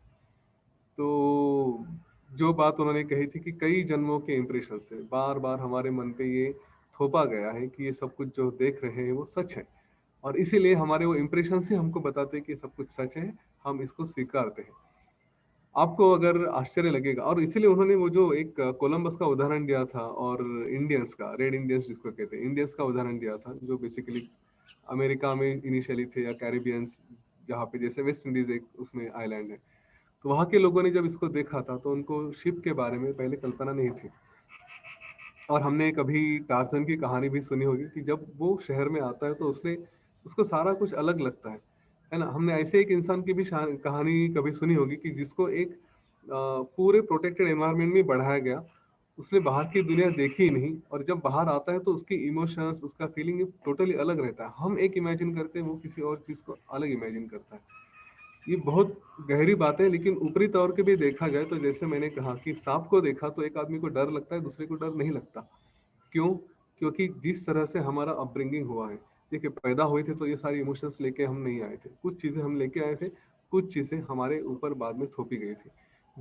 तो जो बात उन्होंने कही थी कि कई जन्मों के इम्प्रेशन से बार बार हमारे मन पे ये थोपा गया है कि ये सब कुछ जो देख रहे हैं वो सच है, और इसीलिए हमारे वो इम्प्रेशन से हमको बताते हैं कि सब कुछ सच है, हम इसको स्वीकारते हैं। आपको अगर आश्चर्य लगेगा, और इसीलिए उन्होंने वो जो एक कोलंबस का उदाहरण दिया था और इंडियंस का, रेड इंडियंस जिसको कहते हैं, इंडियंस का उदाहरण दिया था जो बेसिकली अमेरिका में इनिशियली थे, या कैरिबियंस जहाँ पे जैसे वेस्ट इंडीज एक उसमें आइलैंड है, तो वहाँ के लोगों ने जब इसको देखा था तो उनको शिप के बारे में पहले कल्पना नहीं थी। और हमने कभी टार्जन की कहानी भी सुनी होगी कि जब वो शहर में आता है तो उसको सारा कुछ अलग लगता है ना। हमने ऐसे एक इंसान की भी कहानी कभी सुनी होगी कि जिसको एक पूरे प्रोटेक्टेड एनवायरनमेंट में बढ़ाया गया, उसने बाहर की दुनिया देखी ही नहीं, और जब बाहर आता है तो उसकी इमोशंस, उसका फीलिंग टोटली अलग रहता है। हम एक इमेजिन करते हैं, वो किसी और चीज़ को अलग इमेजिन करता है। ये बहुत गहरी बात है, लेकिन ऊपरी तौर पे भी देखा जाए तो जैसे मैंने कहा कि सांप को देखा तो एक आदमी को डर लगता है, दूसरे को डर नहीं लगता। क्यों? क्योंकि जिस तरह से हमारा अपब्रिंगिंग हुआ है, देखिए पैदा हुए थे तो ये सारी इमोशंस लेके हम नहीं आए थे, कुछ चीज़ें हम लेके आए थे, कुछ चीज़ें हमारे ऊपर बाद में थोपी गई थी।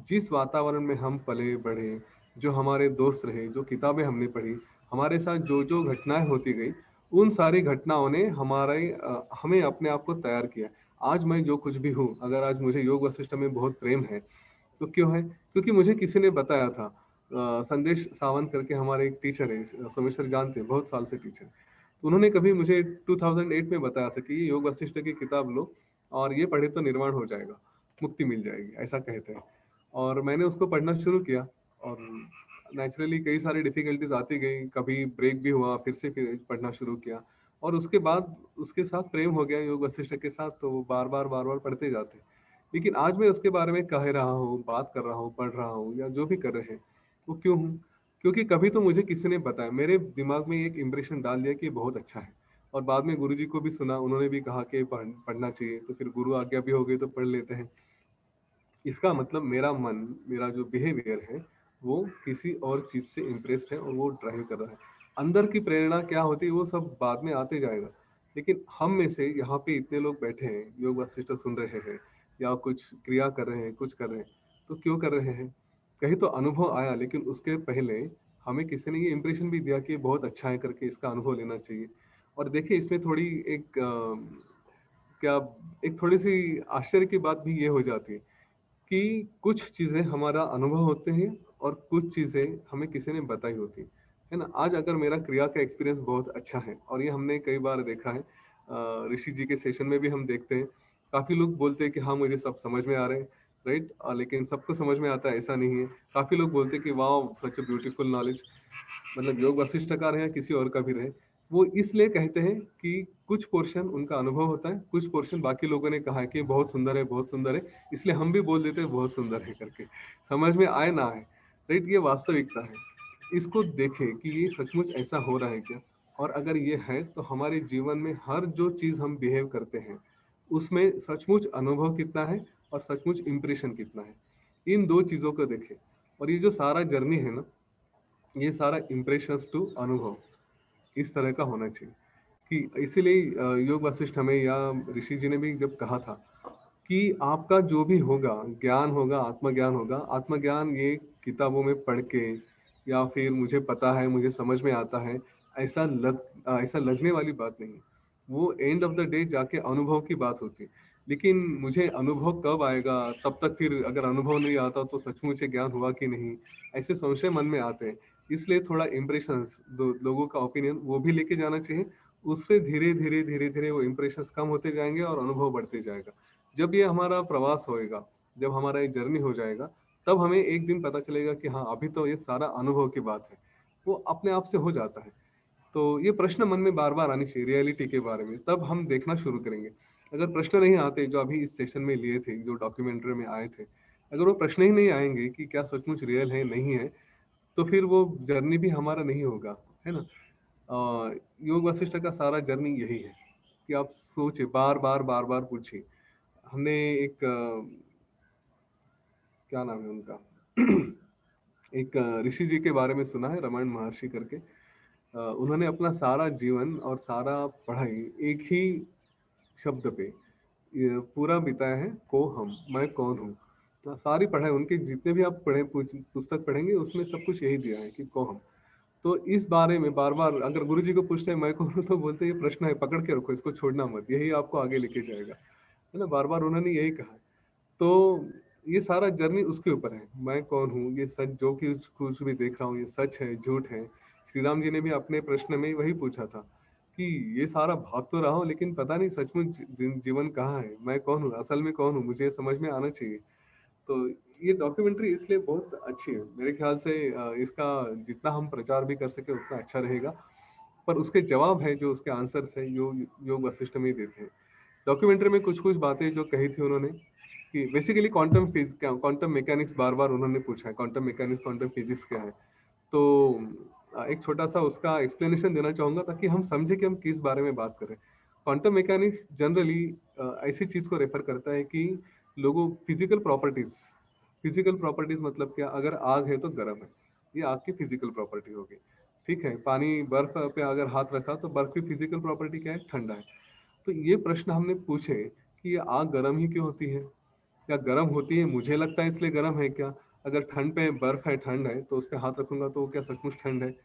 जिस वातावरण में हम पले बढ़े, जो हमारे दोस्त रहे, जो किताबें हमने पढ़ी, हमारे साथ जो जो घटनाएं होती गई, उन सारी घटनाओं ने हमें अपने आप को तैयार किया। आज मैं जो कुछ भी हूँ, अगर आज मुझे योग वशिष्ठ में बहुत प्रेम है तो क्यों है? क्योंकि मुझे किसी ने बताया था। संदेश सावंत करके हमारे एक टीचर है, सोमेश्वर जानते हैं, बहुत साल से टीचर, तो उन्होंने कभी मुझे 2008 में बताया था कि ये योग वशिष्ठ की किताब लो और ये पढ़े तो निर्वाण हो जाएगा, मुक्ति मिल जाएगी, ऐसा कहते हैं। और मैंने उसको पढ़ना शुरू किया और नेचुरली कई सारी डिफिकल्टीज आती गई, कभी ब्रेक भी हुआ, फिर पढ़ना शुरू किया, और उसके बाद उसके साथ प्रेम हो गया योग वशिष्ठ के साथ, तो वो बार बार पढ़ते जाते। लेकिन आज मैं उसके बारे में कह रहा हूँ, बात कर रहा हूँ, पढ़ रहा हूँ, या जो भी कर रहे हैं, वो क्यों हूँ? क्योंकि कभी तो मुझे किसी ने बताया, मेरे दिमाग में एक इम्प्रेशन डाल दिया कि ये बहुत अच्छा है, और बाद में गुरुजी को भी सुना, उन्होंने भी कहा कि पढ़ना चाहिए, तो फिर गुरु आज्ञा भी हो गई तो पढ़ लेते हैं। इसका मतलब मेरा मन, मेरा जो बिहेवियर है वो किसी और चीज से इम्प्रेस्ड है और वो ड्राइव कर रहा है। अंदर की प्रेरणा क्या होती है वो सब बाद में आते जाएगा, लेकिन हम में से यहाँ पे इतने लोग बैठे हैं, योग वशिष्ठ सुन रहे हैं या कुछ क्रिया कर रहे हैं, कुछ कर रहे हैं, तो क्यों कर रहे हैं? कहीं तो अनुभव आया, लेकिन उसके पहले हमें किसी ने ये इम्प्रेशन भी दिया कि बहुत अच्छा है करके, इसका अनुभव लेना चाहिए। और देखिए इसमें थोड़ी एक थोड़ी सी आश्चर्य की बात भी ये हो जाती है कि कुछ चीज़ें हमारा अनुभव होते हैं और कुछ चीज़ें हमें किसी ने बताई होती है ना। आज अगर मेरा क्रिया का एक्सपीरियंस बहुत अच्छा है, और ये हमने कई बार देखा है, ऋषि जी के सेशन में भी हम देखते हैं, काफ़ी लोग बोलते हैं कि हाँ मुझे सब समझ में आ रहे हैं, राइट, लेकिन सबको समझ में आता है ऐसा नहीं है। काफ़ी लोग बोलते हैं कि वाह सच अ ब्यूटीफुल नॉलेज, मतलब योग वशिष्ठ का रहे या किसी और का भी रहे, वो इसलिए कहते हैं कि कुछ पोर्शन उनका अनुभव होता है, कुछ पोर्शन बाकी लोगों ने कहा है कि बहुत सुंदर है, बहुत सुंदर है, इसलिए हम भी बोल देते हैं बहुत सुंदर है करके, समझ में आए ना आए, राइट। ये वास्तविकता है, इसको देखें कि ये सचमुच ऐसा हो रहा है क्या, और अगर ये है तो हमारे जीवन में हर जो चीज़ हम बिहेव करते हैं उसमें सचमुच अनुभव कितना है और सचमुच इम्प्रेशन कितना है, इन दो चीज़ों को देखें। और ये जो सारा जर्नी है ना, ये सारा इम्प्रेशंस टू अनुभव इस तरह का होना चाहिए। कि इसीलिए योग वशिष्ठ हमें या ऋषि जी ने भी जब कहा था कि आपका जो भी होगा, ज्ञान होगा, आत्मज्ञान होगा, आत्मज्ञान ये किताबों में पढ़ के या फिर मुझे पता है, मुझे समझ में आता है, ऐसा लगने वाली बात नहीं है। वो एंड ऑफ द डे जाके अनुभव की बात होती है। लेकिन मुझे अनुभव कब आएगा, तब तक फिर अगर अनुभव नहीं आता तो सचमुच ज्ञान हुआ कि नहीं, ऐसे संशय मन में आते हैं। इसलिए थोड़ा इम्प्रेशंस, लोगों का ओपिनियन वो भी लेके जाना चाहिए, उससे धीरे धीरे वो इम्प्रेशंस कम होते जाएंगे और अनुभव बढ़ते जाएगा। जब ये हमारा प्रवास होएगा, जब हमारा ये जर्नी हो जाएगा, तब हमें एक दिन पता चलेगा कि हाँ अभी तो ये सारा अनुभव की बात है, वो अपने आप से हो जाता है। तो ये प्रश्न मन में बार बार आनी चाहिए रियलिटी के बारे में, तब हम देखना शुरू करेंगे। अगर प्रश्न नहीं आते जो अभी इस सेशन में लिए थे, जो डॉक्यूमेंट्री में आए थे, अगर वो प्रश्न ही नहीं आएंगे कि क्या सचमुच रियल है नहीं है, तो फिर वो जर्नी भी हमारा नहीं होगा, है ना। योग वशिष्ठ का सारा जर्नी यही है कि आप सोचिए, बार बार पूछिए। हमने एक क्या नाम है उनका एक ऋषि जी के बारे में सुना है, रमन महर्षि करके। उन्होंने अपना सारा जीवन और सारा पढ़ाई एक ही शब्द पे पूरा बिताया है, को हम, मैं कौन हूँ। सारी पढ़ाई उनके जितने भी आप पुस्तक पढ़ेंगे उसमें सब कुछ यही दिया है कि कौन। तो इस बारे में बार बार अगर गुरु जी को पूछते हैं मैं कौन हूँ, तो बोलते हैं ये प्रश्न है, पकड़ के रखो, इसको छोड़ना मत, यही आपको आगे लेके जाएगा, है ना। बार बार उन्होंने यही कहा। तो ये सारा जर्नी उसके ऊपर है, मैं कौन हूँ, ये सच जो कि कुछ भी देख रहा हूँ ये सच है झूठ है। श्री राम जी ने भी अपने प्रश्न में वही पूछा था कि ये सारा भाग तो रहा हूँ लेकिन पता नहीं सचमुच जीवन कहाँ है, मैं कौन हूँ, असल में कौन हूँ, मुझे ये समझ में आना चाहिए। तो ये डॉक्यूमेंट्री इसलिए बहुत अच्छी है मेरे ख्याल से। इसका जितना हम प्रचार भी कर सके उतना अच्छा रहेगा। पर उसके जवाब है जो उसके आंसर्स है योग वशिष्ठ में ही देते हैं। डॉक्यूमेंट्री में कुछ कुछ बातें जो कही थी उन्होंने कि बेसिकली क्वांटम मैकेनिक्स बार बार उन्होंने पूछा है, क्वांटम मैकेनिक्स क्वांटम फिजिक्स क्या है। तो एक छोटा सा उसका एक्सप्लेनेशन देना चाहूंगा ताकि हम समझे कि हम किस बारे में बात करें। क्वांटम मैकेनिक्स जनरली ऐसी चीज को रेफर करता है कि लोगों फिजिकल प्रॉपर्टीज मतलब क्या, अगर आग है तो गर्म है, ये आग की फिजिकल प्रॉपर्टी होगी। ठीक है, पानी बर्फ पे अगर हाथ रखा तो बर्फ की फिजिकल प्रॉपर्टी क्या है, ठंडा है। तो ये प्रश्न हमने पूछे कि ये आग गर्म ही क्यों होती है, क्या गर्म होती है मुझे लगता है इसलिए गर्म है क्या, अगर ठंड पे बर्फ है ठंड है तो उस पर हाथ रखूंगा तो वो क्या सचमुच ठंड है,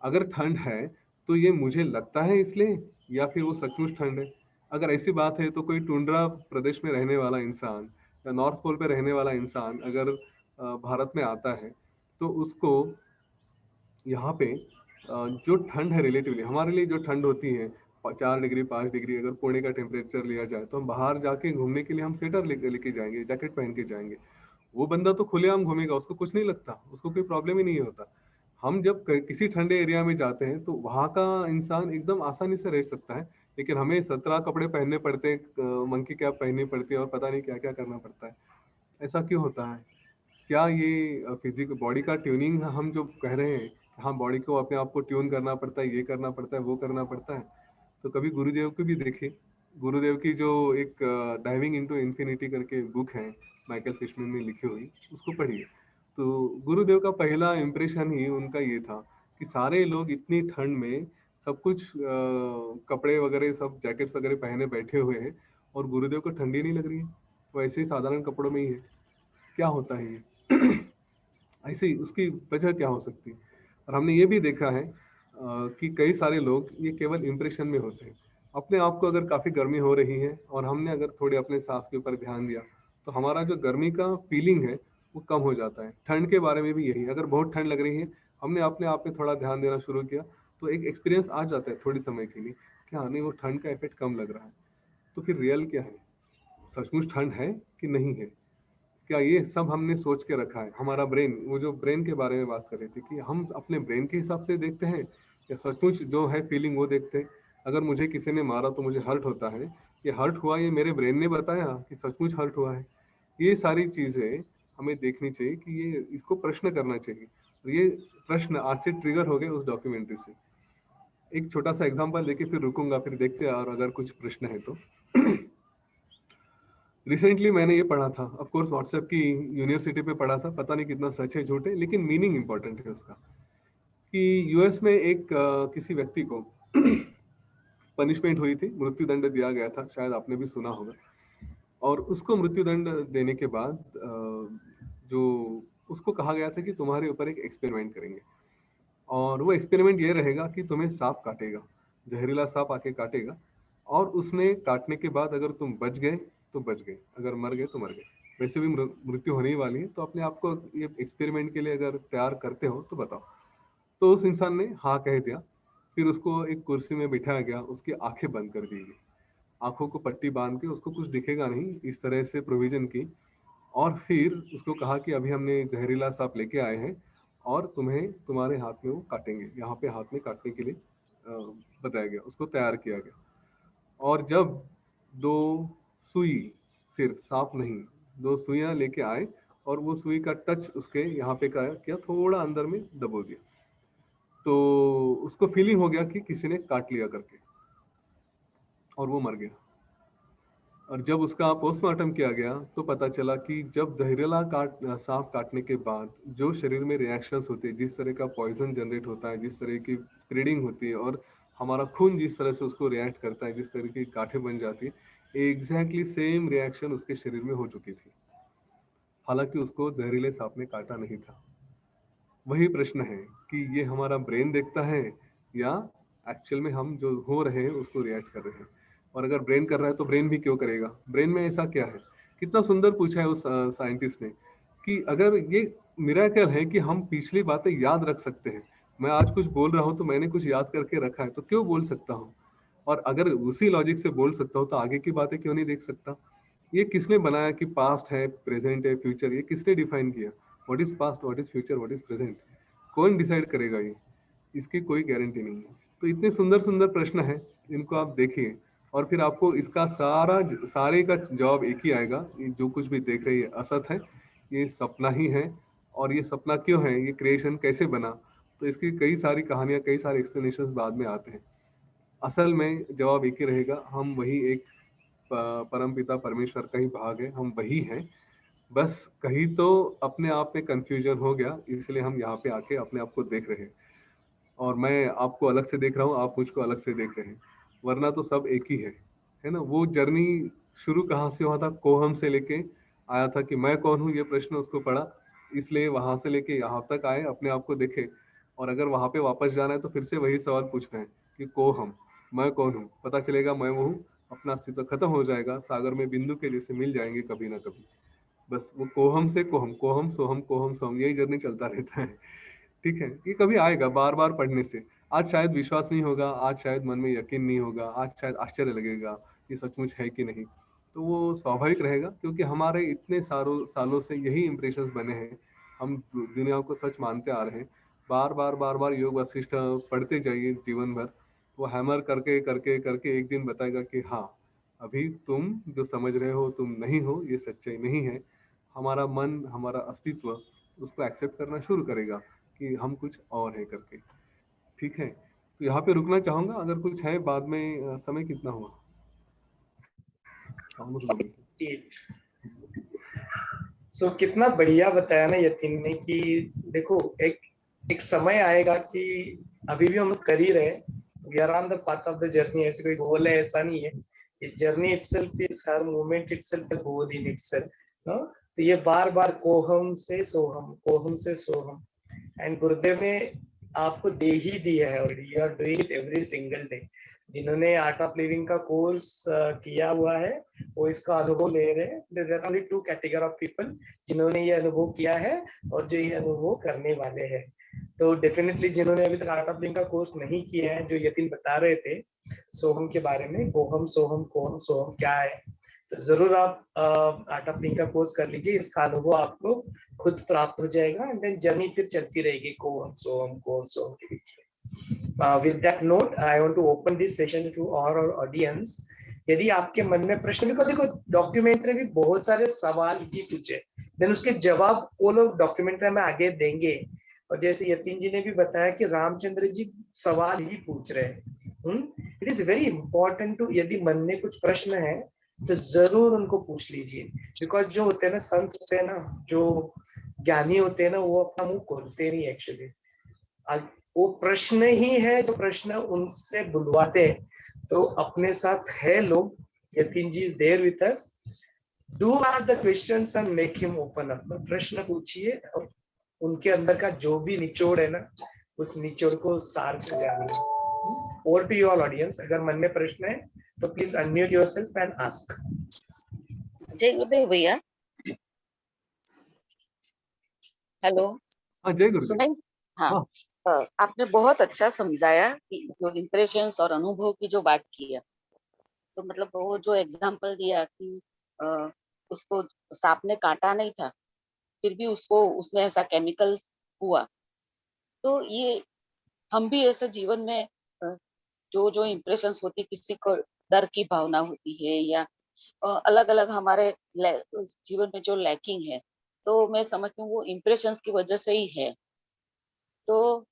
अगर ठंड है तो ये मुझे लगता है इसलिए या फिर वो सचमुच ठंड है। अगर ऐसी बात है तो कोई टुंड्रा प्रदेश में रहने वाला इंसान या नॉर्थ पोल पे रहने वाला इंसान अगर भारत में आता है तो उसको यहाँ पे जो ठंड है रिलेटिवली हमारे लिए जो ठंड होती है 4 डिग्री 5 डिग्री, अगर पुणे का टेम्परेचर लिया जाए तो हम बाहर जाके घूमने के लिए हम स्वेटर लेके जाएंगे, जैकेट पहन के जाएंगे। वो बंदा तो खुलेआम घूमेगा, उसको कुछ नहीं लगता, उसको कोई प्रॉब्लम ही नहीं होता। हम जब किसी ठंडे एरिया में जाते हैं तो वहाँ का इंसान एकदम आसानी से रह सकता है, लेकिन हमें 17 कपड़े पहनने पड़ते हैं, मंकी कैप पहननी पड़ती है और पता नहीं क्या क्या करना पड़ता है। ऐसा क्यों होता है? क्या ये फिजिक बॉडी का ट्यूनिंग हम जो कह रहे हैं, हाँ बॉडी को अपने आप को ट्यून करना पड़ता है, ये करना पड़ता है, वो करना पड़ता है। तो कभी गुरुदेव को भी देखिए, गुरुदेव की जो एक डाइविंग इनटू इन्फिनिटी करके बुक है माइकल फिशमैन ने लिखी हुई, उसको पढ़िए। तो गुरुदेव का पहला इम्प्रेशन ही उनका ये था कि सारे लोग इतनी ठंड में सब कुछ कपड़े वगैरह सब जैकेट्स वगैरह पहने बैठे हुए हैं और गुरुदेव को ठंडी नहीं लग रही है, वो ऐसे ही साधारण कपड़ों में ही है। क्या होता है ये? ऐसे ही उसकी वजह क्या हो सकती है? और हमने ये भी देखा है कि कई सारे लोग ये केवल इम्प्रेशन में होते हैं। अपने आप को अगर काफ़ी गर्मी हो रही है और हमने अगर थोड़े अपने सांस के ऊपर ध्यान दिया तो हमारा जो गर्मी का फीलिंग है वो कम हो जाता है। ठंड के बारे में भी यही, अगर बहुत ठंड लग रही है हमने अपने आप में थोड़ा ध्यान देना शुरू किया तो एक एक्सपीरियंस आ जाता है थोड़ी समय के लिए कि हाँ नहीं वो ठंड का इफेक्ट कम लग रहा है। तो फिर रियल क्या है, सचमुच ठंड है कि नहीं है? क्या ये सब हमने सोच के रखा है? हमारा ब्रेन, वो जो ब्रेन के बारे में बात कर रही थी कि हम अपने ब्रेन के हिसाब से देखते हैं या सचमुच जो है फीलिंग वो देखते हैं। अगर मुझे किसी ने मारा तो मुझे हर्ट होता है, ये हर्ट हुआ ये मेरे ब्रेन ने बताया कि सचमुच हर्ट हुआ है? ये सारी चीज़ें हमें देखनी चाहिए कि ये इसको प्रश्न करना चाहिए। और ये प्रश्न आज से ट्रिगर हो गए उस डॉक्यूमेंट्री से। एक छोटा सा एग्जांपल देके फिर रुकूंगा, फिर देखते हैं और अगर कुछ प्रश्न है तो। रिसेंटली मैंने ये पढ़ा था, ऑफ कोर्स व्हाट्सएप की यूनिवर्सिटी पे पढ़ा था, पता नहीं कितना सच है झूठ है, लेकिन मीनिंग इंपॉर्टेंट है उसका। कि यूएस में एक किसी व्यक्ति को पनिशमेंट हुई थी, मृत्यु दंड दिया गया था, शायद आपने भी सुना होगा। और उसको मृत्यु दंड देने के बाद जो उसको कहा गया था कि तुम्हारे ऊपर एक एक्सपेरिमेंट करेंगे और वो एक्सपेरिमेंट ये रहेगा कि तुम्हें सांप काटेगा, जहरीला सांप आके काटेगा और उसमें काटने के बाद अगर तुम बच गए तो बच गए, अगर मर गए तो मर गए। वैसे भी मृत्यु होने ही वाली है, तो अपने आप को ये एक्सपेरिमेंट के लिए अगर तैयार करते हो तो बताओ। तो उस इंसान ने हाँ कह दिया। फिर उसको एक कुर्सी में बिठाया गया, उसकी आंखें बंद कर दी गई, आंखों को पट्टी बांध के, उसको कुछ दिखेगा नहीं इस तरह से प्रोविजन की। और फिर उसको कहा कि अभी हमने जहरीला सांप लेके आए हैं और तुम्हें तुम्हारे हाथ में वो काटेंगे, यहाँ पे हाथ में काटने के लिए बताया गया, उसको तैयार किया गया। और जब 2 सुई, फिर सांप नहीं, 2 सुइयां लेके आए और वो सुई का टच उसके यहाँ पे किया, थोड़ा अंदर में दबो दिया, तो उसको फीलिंग हो गया कि किसी ने काट लिया करके और वो मर गया। और जब उसका पोस्टमार्टम किया गया तो पता चला कि जब जहरीला सांप काटने के बाद जो शरीर में रिएक्शंस होते हैं, जिस तरह का पॉइजन जनरेट होता है, जिस तरह की स्प्रेडिंग होती है और हमारा खून जिस तरह से उसको रिएक्ट करता है, जिस तरह की गांठें बन जाती है, एग्जैक्टली सेम रिएक्शन उसके शरीर में हो चुकी थी। हालांकि उसको जहरीले सांप ने काटा नहीं था। वही प्रश्न है कि ये हमारा ब्रेन देखता है या एक्चुअल में हम जो हो रहे हैं उसको रिएक्ट कर रहे हैं। और अगर ब्रेन कर रहा है तो ब्रेन भी क्यों करेगा, ब्रेन में ऐसा क्या है। कितना सुंदर पूछा है उस साइंटिस्ट ने कि अगर ये मिरेकल है कि हम पिछली बातें याद रख सकते हैं। मैं आज कुछ बोल रहा हूँ तो मैंने कुछ याद करके रखा है, तो क्यों बोल सकता हूँ। और अगर उसी लॉजिक से बोल सकता हूँ तो आगे की बातें क्यों नहीं देख सकता। ये किसने बनाया कि पास्ट है, प्रेजेंट है, फ्यूचर, ये किसने डिफाइन किया। What is past, what is future, what is present, कौन डिसाइड करेगा ये, इसकी कोई गारंटी नहीं है। तो इतने सुंदर सुंदर प्रश्न है, इनको आप देखिए और फिर आपको इसका सारे का जवाब एक ही आएगा। ये जो कुछ भी देख रहे हैं असत है, ये सपना ही है। और ये सपना क्यों है, ये क्रिएशन कैसे बना, तो इसकी कई सारी कहानियां, कई सारे एक्सप्लेनेशन बाद में आते हैं। असल में जवाब एक ही रहेगा, हम वही एक परमपिता परमेश्वर का ही भाग है, हम वही हैं। बस कहीं तो अपने आप में कंफ्यूजन हो गया, इसलिए हम यहाँ पे आके अपने आप को देख रहे हैं। और मैं आपको अलग से देख रहा हूँ, आप मुझको अलग से देख रहे हैं, वरना तो सब एक ही है ना। वो जर्नी शुरू कहाँ से हुआ था, कोहम से लेके आया था कि मैं कौन हूँ, ये प्रश्न उसको पड़ा, इसलिए वहां से लेके यहाँ तक आए, अपने आप को देखे। और अगर वहां पे वापस जाना है तो फिर से वही सवाल पूछ रहे हैं कि कोहम, मैं कौन हूँ। पता चलेगा मैं वो हूँ, अपना अस्तित्व खत्म हो जाएगा, सागर में बिंदु के जैसे मिल जाएंगे कभी ना कभी। बस वो कोहम से कोहम, कोहम सोहम, कोहम सोहम, यही जर्नी चलता रहता है। ठीक है, ये कभी आएगा बार बार पढ़ने से। आज शायद विश्वास नहीं होगा, आज शायद मन में यकीन नहीं होगा, आज शायद आश्चर्य लगेगा ये सचमुच है कि नहीं। तो वो स्वाभाविक रहेगा, क्योंकि हमारे इतने सालों से यही इंप्रेशंस बने हैं, हम दुनिया को सच मानते आ रहे हैं। बार बार बार बार योग वशिष्ठ पढ़ते जाइए जीवन भर, वो हैमर करके करके करके एक दिन बताएगा कि हाँ, अभी तुम जो समझ रहे हो तुम नहीं हो, ये सच्चाई नहीं है। हमारा मन, हमारा अस्तित्व उसको एक्सेप्ट करना शुरू करेगा कि हम कुछ और है करके। ठीक है, तो यहाँ पे रुकना चाहूंगा, अगर कुछ है बाद में। समय कितना हुआ? सो कितना बढ़िया बताया ना यतीन ने कि देखो एक समय आएगा कि अभी भी हम लोग कर ही रहे हैं, we are on the path of the journey. ऐसे कोई गोल है ऐसा नहीं है, जर्नी इटसेल्फ इज, हर moment itself a goal in itself. तो ये बार बार कोहम से सोहम, कोहम से सोहम, एंड गुरुदेव ने आपको दे ही दिया है already, you are doing it every single day. जिन्होंने आर्ट ऑफ लिविंग का कोर्स किया हुआ है वो इसका अनुभव ले रहे हैं। There are only two category of people जिन्होंने ये अनुभव किया है और जो ये अनुभव करने वाले हैं। तो डेफिनेटली जिन्होंने अभी तक आर्ट ऑफ लिविंग का कोर्स नहीं किया है, जो यतीन बता रहे थे सोहम के बारे में, कोहम सोहम कोहम सोहम क्या है, तो जरूर आप आर्ट ऑफ लिविंग का कोर्स कर लीजिए, इसका अनुभव आपको खुद प्राप्त हो जाएगा। एंड देन जर्नी फिर चलती रहेगी कोहम सोहम के बीच में। With that note, I want to open this session to our audience. यदि आपके मन में प्रश्न, देखो डॉक्यूमेंट्री भी बहुत सारे सवाल ही पूछे, देन उसके जवाब वो लोग डॉक्यूमेंट्री में आगे देंगे। और जैसे यतीन जी ने भी बताया कि रामचंद्र जी सवाल ही पूछ रहे हैं। It is very important to, यदि मन में कुछ प्रश्न है तो जरूर उनको पूछ लीजिए। बिकॉज जो होते हैं ना, संत होते हैं ना, जो ज्ञानी होते हैं ना, वो अपना मुंह खोलते नहीं एक्चुअली। वो प्रश्न ही है जो प्रश्न उनसे बुलवाते हैं। तो अपने साथ है लोग, Yatin ji is there with us, do ask the questions and make him open up. प्रश्न पूछिए और उनके अंदर का जो भी निचोड़ है ना, उस निचोड़ को सार कर जानिए। ओवर टू योर ऑडियंस, अगर मन में प्रश्न है तो please unmute yourself and ask. जय गुरुदेव भैया। हेलो, जय गुरुदेव। सुनाई? हाँ, आपने बहुत अच्छा समझाया कि जो इम्प्रेशंस और अनुभव की जो बात की है, तो मतलब वो जो एग्जांपल दिया कि उसको सांप ने काटा नहीं था, फिर भी उसको उसमें ऐसा केमिकल हुआ। तो ये हम भी ऐसे जीवन में जो जो इम्प्रेशंस होती, किसी को डर की भावना होती है या अलग अलग हमारे जीवन में जो लैकिंग है, तो मैं समझती हूँ वो इम्प्रेशंस की वजह से ही है। तो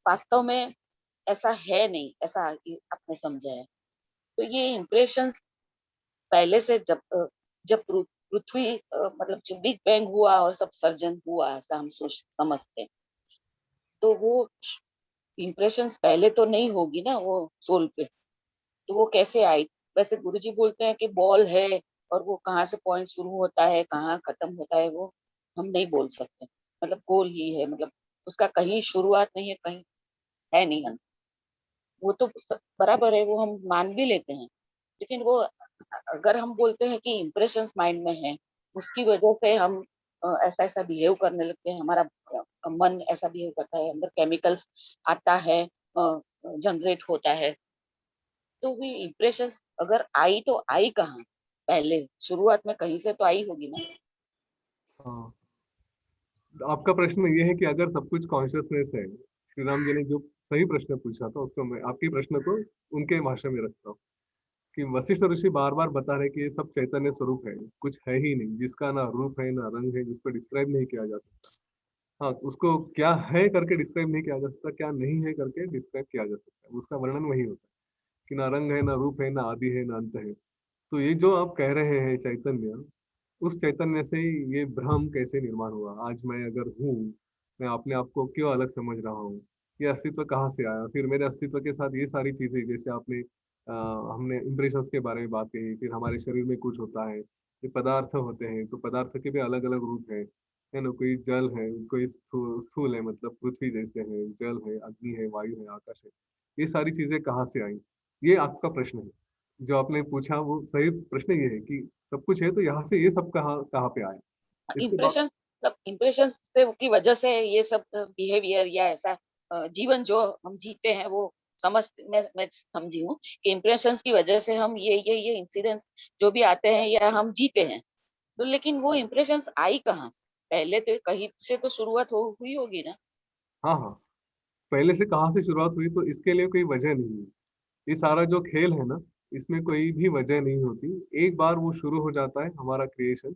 वास्तव में ऐसा है नहीं, ऐसा आपने समझा है। तो ये इम्प्रेशंस पहले से जब पृथ्वी मतलब जो बिग बैंग हुआ और सब सर्जन हुआ, ऐसा हम समझते हैं, तो वो इम्प्रेशंस पहले तो नहीं होगी ना वो सोल पे, तो वो कैसे आई? वैसे गुरुजी बोलते हैं कि बॉल है और वो कहाँ से पॉइंट शुरू होता है, कहाँ खत्म होता है, वो हम नहीं बोल सकते। मतलब गोल ही है, मतलब उसका कहीं शुरुआत नहीं है, कहीं है नहीं अंत। वो तो बराबर है, वो हम मान भी लेते हैं, लेकिन वो अगर हम बोलते हैं कि इम्प्रेशंस माइंड में है, उसकी वजह से हम ऐसा ऐसा बिहेव करने लगते हैं, हमारा मन ऐसा बिहेव करता है, अंदर केमिकल्स आता है, जनरेट होता है। तो भी इम्प्रेशंस अगर आई तो आई कहाँ, पहले शुरुआत में कहीं से तो आई होगी ना। हाँ, आपका प्रश्न ये है कि अगर सब कुछ कॉन्शियसनेस है, श्री राम जी ने जो सही प्रश्न पूछा था उसको मैं आपके प्रश्न को उनके भाषा में रखता हूँ कि वशिष्ठ ऋषि बार बार बता रहे कि ये सब चैतन्य स्वरूप है, कुछ है ही नहीं जिसका ना रूप है ना रंग है, जिसको डिस्क्राइब नहीं किया जा सकता। हाँ, उसको क्या है करके डिस्क्राइब नहीं किया जा सकता, क्या नहीं है करके डिस्क्राइब किया जा सकता है, उसका वर्णन वही होता है कि ना रंग है ना रूप है ना आदि है ना अंत है। तो ये जो आप कह रहे हैं चैतन्य, उस चैतन्य से ये भ्रम कैसे निर्माण हुआ, आज मैं अगर हूँ, मैं अपने आप को क्यों अलग समझ रहा हूँ, ये अस्तित्व कहाँ से आया, फिर मेरे अस्तित्व के साथ ये सारी चीजें, जैसे आपने हमने इम्प्रेशंस के बारे में बात कही, फिर हमारे शरीर में कुछ होता है, ये पदार्थ होते हैं, तो पदार्थ के भी अलग अलग रूप है ना, कोई जल है, कोई स्थूल है, मतलब पृथ्वी जैसे है, जल है, अग्नि है, वायु है, आकाश है, ये सारी चीजें कहाँ से आई, ये आपका प्रश्न है जो आपने पूछा। वो सही प्रश्न ये है कि सब कुछ है तो यहाँ से ये सब कहाँ कहाँ पे आया। इसके बाद इम्प्रेशन, मतलब इम्प्रेशन से की वजह से ये सब बिहेवियर या ऐसा जीवन जो हम जीते हैं, वो समझ मैं समझी हूँ कि इम्प्रेशंस की वजह से हम ये इंसिडेंट्स जो भी आते हैं या हम जीते हैं। तो लेकिन वो इम्प्रेशंस आई कहाँ से? पहले तो कहीं से तो शुरुआत हो हुई होगी ना। हाँ हाँ, पहले से कहाँ से शुरुआत हुई, तो इसके लिए कोई वजह नहीं है। ये सारा जो खेल है ना, इसमें कोई भी वजह नहीं होती, एक बार वो शुरू हो जाता है हमारा क्रिएशन।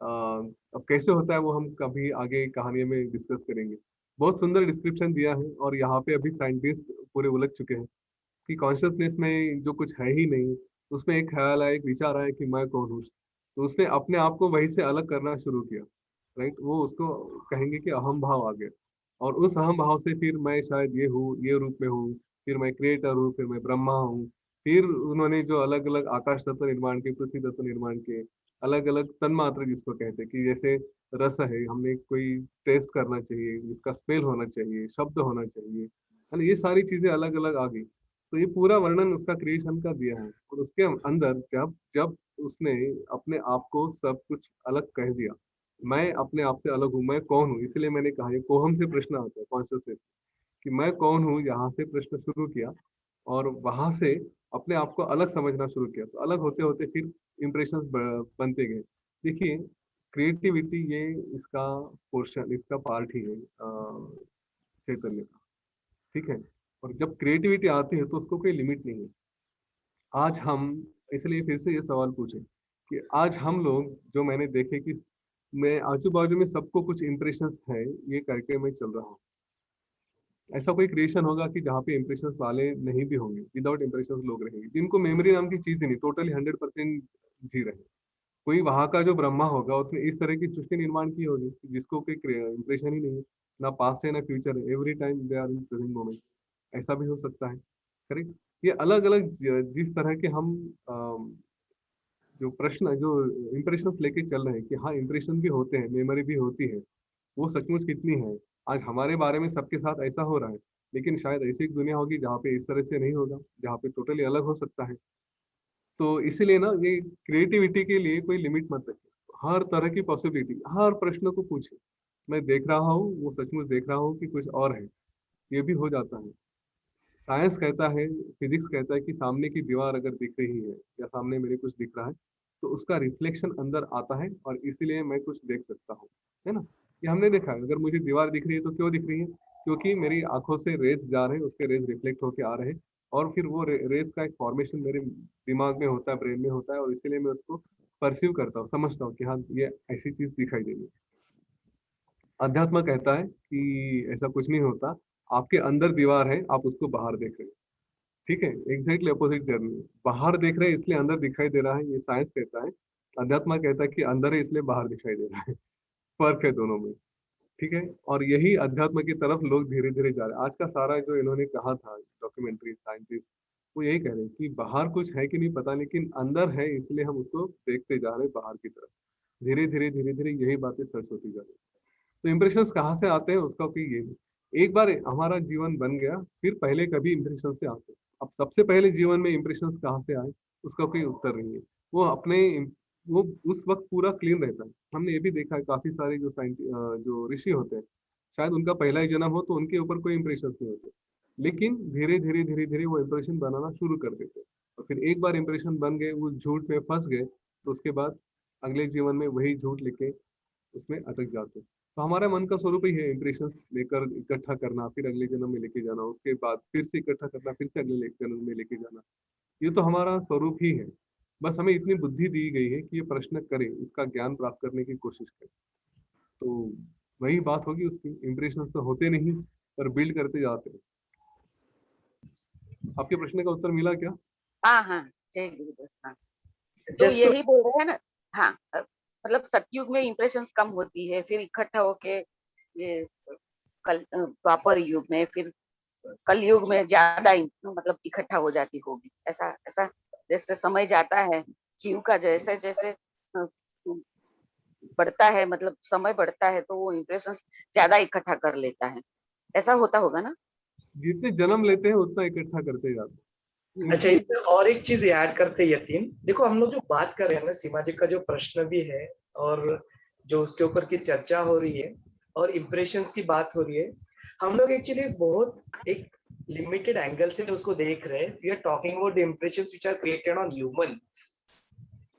अब कैसे होता है वो हम कभी आगे कहानी में डिस्कस करेंगे। बहुत सुंदर डिस्क्रिप्शन दिया है, और यहाँ पे अभी साइंटिस्ट पूरे उलझ चुके हैं कि कॉन्शियसनेस में जो कुछ है ही नहीं, उसमें एक ख्याल आया, एक विचार आया कि मैं कौन हूँ, तो उसने अपने आप को वहीं से अलग करना शुरू किया। राइट, वो उसको कहेंगे कि अहम भाव आ गया, और उस अहम भाव से फिर मैं शायद ये हूँ, ये रूप में हूँ, फिर मैं क्रिएटर हूँ, फिर मैं ब्रह्मा हूँ। फिर उन्होंने जो अलग अलग आकाश तत्व निर्माण के, पृथ्वी तत्व निर्माण के, अलग अलग तन्मात्र जिसको कहते हैं, कि जैसे रस है, हमने कोई टेस्ट करना चाहिए, जिसका स्मेल होना चाहिए, शब्द होना चाहिए, है ना, ये सारी चीजें अलग अलग आ गई। तो ये पूरा वर्णन उसका क्रिएशन का दिया है, और उसके अंदर जब जब उसने अपने आप को सब कुछ अलग कह दिया, मैं अपने आप से अलग हूँ, मैं कौन हूँ, इसलिए मैंने कहा ये कोहम से प्रश्न आता है कॉन्शियसनेस, कि मैं कौन हूँ, यहाँ से प्रश्न शुरू किया, और वहां से अपने आप को अलग समझना शुरू किया, तो अलग होते होते फिर इम्प्रेशंस बनते गए। देखिए, क्रिएटिविटी ये इसका पोर्शन, इसका पार्ट ही है चैतन्य का, ठीक है। और जब क्रिएटिविटी आती है तो उसको कोई लिमिट नहीं है। आज हम, इसलिए फिर से ये सवाल पूछे कि आज हम लोग जो मैंने देखे कि मैं आजू बाजू में सबको कुछ इम्प्रेशंस है, ये करके मैं चल रहा हूँ। ऐसा कोई क्रिएशन होगा कि जहाँ पे इम्प्रेशंस वाले नहीं भी होंगे, विदाउट इम्प्रेशंस लोग रहेंगे, जिनको मेमोरी नाम की चीज ही नहीं, टोटली 100% जी रहे। कोई वहां का जो ब्रह्मा होगा, उसने इस तरह की सृष्टि निर्माण की होगी कि जिसको कोई इम्प्रेशन ही नहीं है, ना पास्ट है ना फ्यूचर है, every time they are in present moment. ऐसा भी हो सकता है, करेक्ट। ये अलग अलग जिस तरह के हम जो प्रश्न, जो इम्प्रेशंस लेके चल रहे हैं कि हाँ इम्प्रेशन भी होते हैं, मेमोरी भी होती है, वो सचमुच कितनी है। आज हमारे बारे में सबके साथ ऐसा हो रहा है, लेकिन शायद ऐसी एक दुनिया होगी जहाँ पे इस तरह से नहीं होगा, जहाँ पे टोटली अलग हो सकता है। तो इसीलिए ना, ये क्रिएटिविटी के लिए कोई लिमिट मत रखिए, हर तरह की पॉसिबिलिटी, हर प्रश्न को पूछे, मैं देख रहा हूँ, वो सचमुच देख रहा हूँ कि कुछ और है, ये भी हो जाता है। साइंस कहता है, फिजिक्स कहता है कि सामने की दीवार अगर दिख रही है, या सामने मेरे कुछ दिख रहा है, तो उसका रिफ्लेक्शन अंदर आता है, और इसीलिए मैं कुछ देख सकता हूँ, है ना। ये हमने देखा है, अगर मुझे दीवार दिख रही है तो क्यों दिख रही है, क्योंकि मेरी आंखों से रेज जा रहे हैं, उसके रेज रिफ्लेक्ट होके आ रहे हैं, और फिर वो रेज का एक फॉर्मेशन मेरे दिमाग में होता है, ब्रेन में होता है, और इसीलिए मैं उसको परसीव करता हूँ, समझता हूँ कि हाँ ये ऐसी चीज दिखाई देगी। अध्यात्म कहता है कि ऐसा कुछ नहीं होता, आपके अंदर दीवार है, आप उसको बाहर देख रहे हैं, ठीक है। एग्जैक्टली अपोजिट जर्नी, बाहर देख रहे हैं इसलिए अंदर दिखाई दे रहा है, ये साइंस कहता है। अध्यात्म कहता है कि अंदर है इसलिए बाहर दिखाई दे रहा है। फर्क है दोनों में, ठीक है। और यही अध्यात्म की तरफ लोग धीरे धीरे जा रहे हैं। आज का सारा जो इन्होंने कहा था, डॉक्यूमेंट्री, साइंटिस्ट, वो यही कह रहे हैं कि बाहर कुछ है कि नहीं पता, लेकिन अंदर है, इसलिए हम उसको देखते जा रहे हैं बाहर की तरफ। धीरे धीरे यही बातें सच होती जा रही है। तो इम्प्रेशंस कहाँ से आते हैं उसका कोई ये नहीं। एक बार हमारा जीवन बन गया, फिर पहले कभी इम्प्रेशन से आते। अब सबसे पहले जीवन में इम्प्रेशंस कहाँ से आए उसका कोई उत्तर नहीं है। वो अपने वो उस वक्त पूरा क्लीन रहता है। हमने ये भी देखा है, काफी सारे जो ऋषि होते हैं, शायद उनका पहला ही जन्म हो तो उनके ऊपर कोई इम्प्रेशंस नहीं होते, लेकिन धीरे धीरे वो इम्प्रेशन बनाना शुरू कर देते हैं। और फिर एक बार इम्प्रेशन बन गए, वो झूठ में फंस गए, तो उसके बाद अगले जीवन में वही झूठ लेके उसमें अटक जाते हैं। तो हमारा मन का स्वरूप ही है इम्प्रेशन लेकर इकट्ठा करना, फिर अगले जन्म में लेके जाना, उसके बाद फिर से इकट्ठा करना, फिर से अगले जन्म में लेके जाना। ये तो हमारा स्वरूप ही है। बस हमें इतनी बुद्धि दी गई है कि ये प्रश्न करें, इसका ज्ञान प्राप्त करने की कोशिश करें। तो वही बात होगी उसकी। इम्प्रेशन तो होते नहीं पर बिल्ड करते जाते हैं। आपके प्रश्न का उत्तर मिला क्या? हाँ, जय गुरुदेव। हाँ, तो यही बोल रहे हैं ना। हाँ, मतलब सतयुग में इम्प्रेशंस कम होती है, फिर इकट्ठा होके ये द्वापर युग में, फिर कल युग में ज्यादा मतलब इकट्ठा हो जाती होगी। ऐसा ऐसा जैसे समय जाता है, जीव का जैसे जैसे बढ़ता है, मतलब समय बढ़ता है, तो वो इम्प्रेशंस ज्यादा इकट्ठा कर लेता है। ऐसा होता होगा ना? जितने जन्म लेते हैं उतना इकट्ठा करते जाते हैं। अच्छा, इसमें और एक चीज ऐड करते यतीन, देखो हम लोग जो बात कर रहे हैं ना, सीमा जी का जो प्रश्न भी है और जो उसके ऊपर की चर्चा हो रही है और इम्प्रेशंस की बात हो रही है, हम लोग एक्चुअली बहुत एक लिमिटेड एंगल से उसको देख रहे हैं। We are talking about the impressions which are created on humans.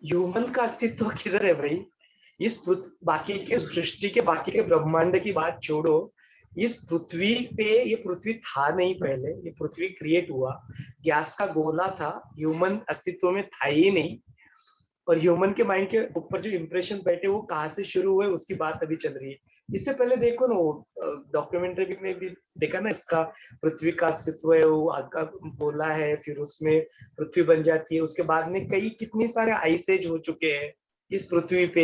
Human का अस्तित्व किधर है भाई? इस बाकी के सृष्टि के, बाकी के ब्रह्मांड की बात छोड़ो, इस पृथ्वी पे, ये पृथ्वी था नहीं पहले, ये पृथ्वी क्रिएट हुआ, गैस का गोला था, ह्यूमन अस्तित्व में था ही नहीं। और ह्यूमन के माइंड के ऊपर जो इम्प्रेशन बैठे वो कहाँ से शुरू हुए उसकी बात अभी चल रही है। इससे पहले देखो ना, वो डॉक्यूमेंट्री में भी देखा ना, इसका पृथ्वी का अस्तित्व है, वो आग का गोला है, फिर उसमें पृथ्वी बन जाती है, उसके बाद में कितनी सारे आइस एज हो चुके हैं इस पृथ्वी पे।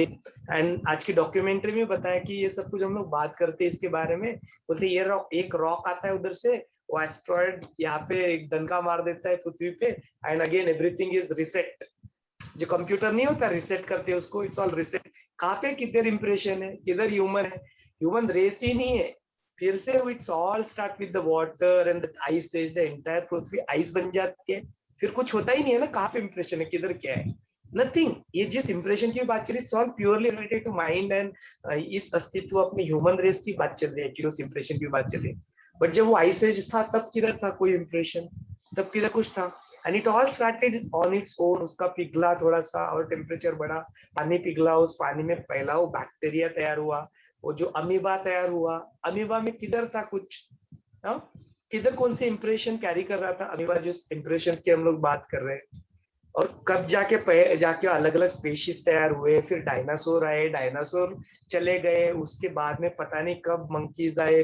एंड आज की डॉक्यूमेंट्री में बताया कि ये सब कुछ हम लोग बात करते हैं इसके बारे में, बोलते ये एक रॉक आता है उधर से, वो एस्ट्रॉयड यहाँ पे एक दंका मार देता है पृथ्वी पे, and again everything is reset. जो कंप्यूटर नहीं होता, रिसेट करते हैं उसको, इट्स ऑल रिसेट। कहाँ पे किधर इंप्रेशन है, किधर ह्यूमन है? ह्यूमन रेस ही नहीं है। फिर से it's all start with the water and the ice age, the entire पृथ्वी आइस बन जाती है, फिर कुछ होता ही नहीं है ना। कहाँ पे इंप्रेशन है, किधर क्या है? नथिंग। ये जिस इंप्रेशन की बात चल रही है, it's all purely related to mind and इस अस्तित्व अपने ह्यूमन रेस की बात चल रही है, उस इंप्रेशन की बात चल रही है। बट जब वो आइस एज था तब किधर था कोई इंप्रेशन? तब किधर कुछ था? And it all started on its own. उसका पिघला थोड़ा सा और टेम्परेचर बढ़ा, पानी पिघला, उस पानी में पहला वो बैक्टीरिया तैयार हुआ, वो जो अमीबा तैयार हुआ। अमीबा में किधर था कुछ? किधर कौन से इंप्रेशन कैरी कर रहा था अमीबा, जिस इंप्रेशन की हम लोग बात कर रहे हैं? और कब जाके अलग अलग स्पीशीज तैयार हुए, फिर डायनासोर आए, डायनासोर चले गए, उसके बाद में पता नहीं कब मंकीज आए,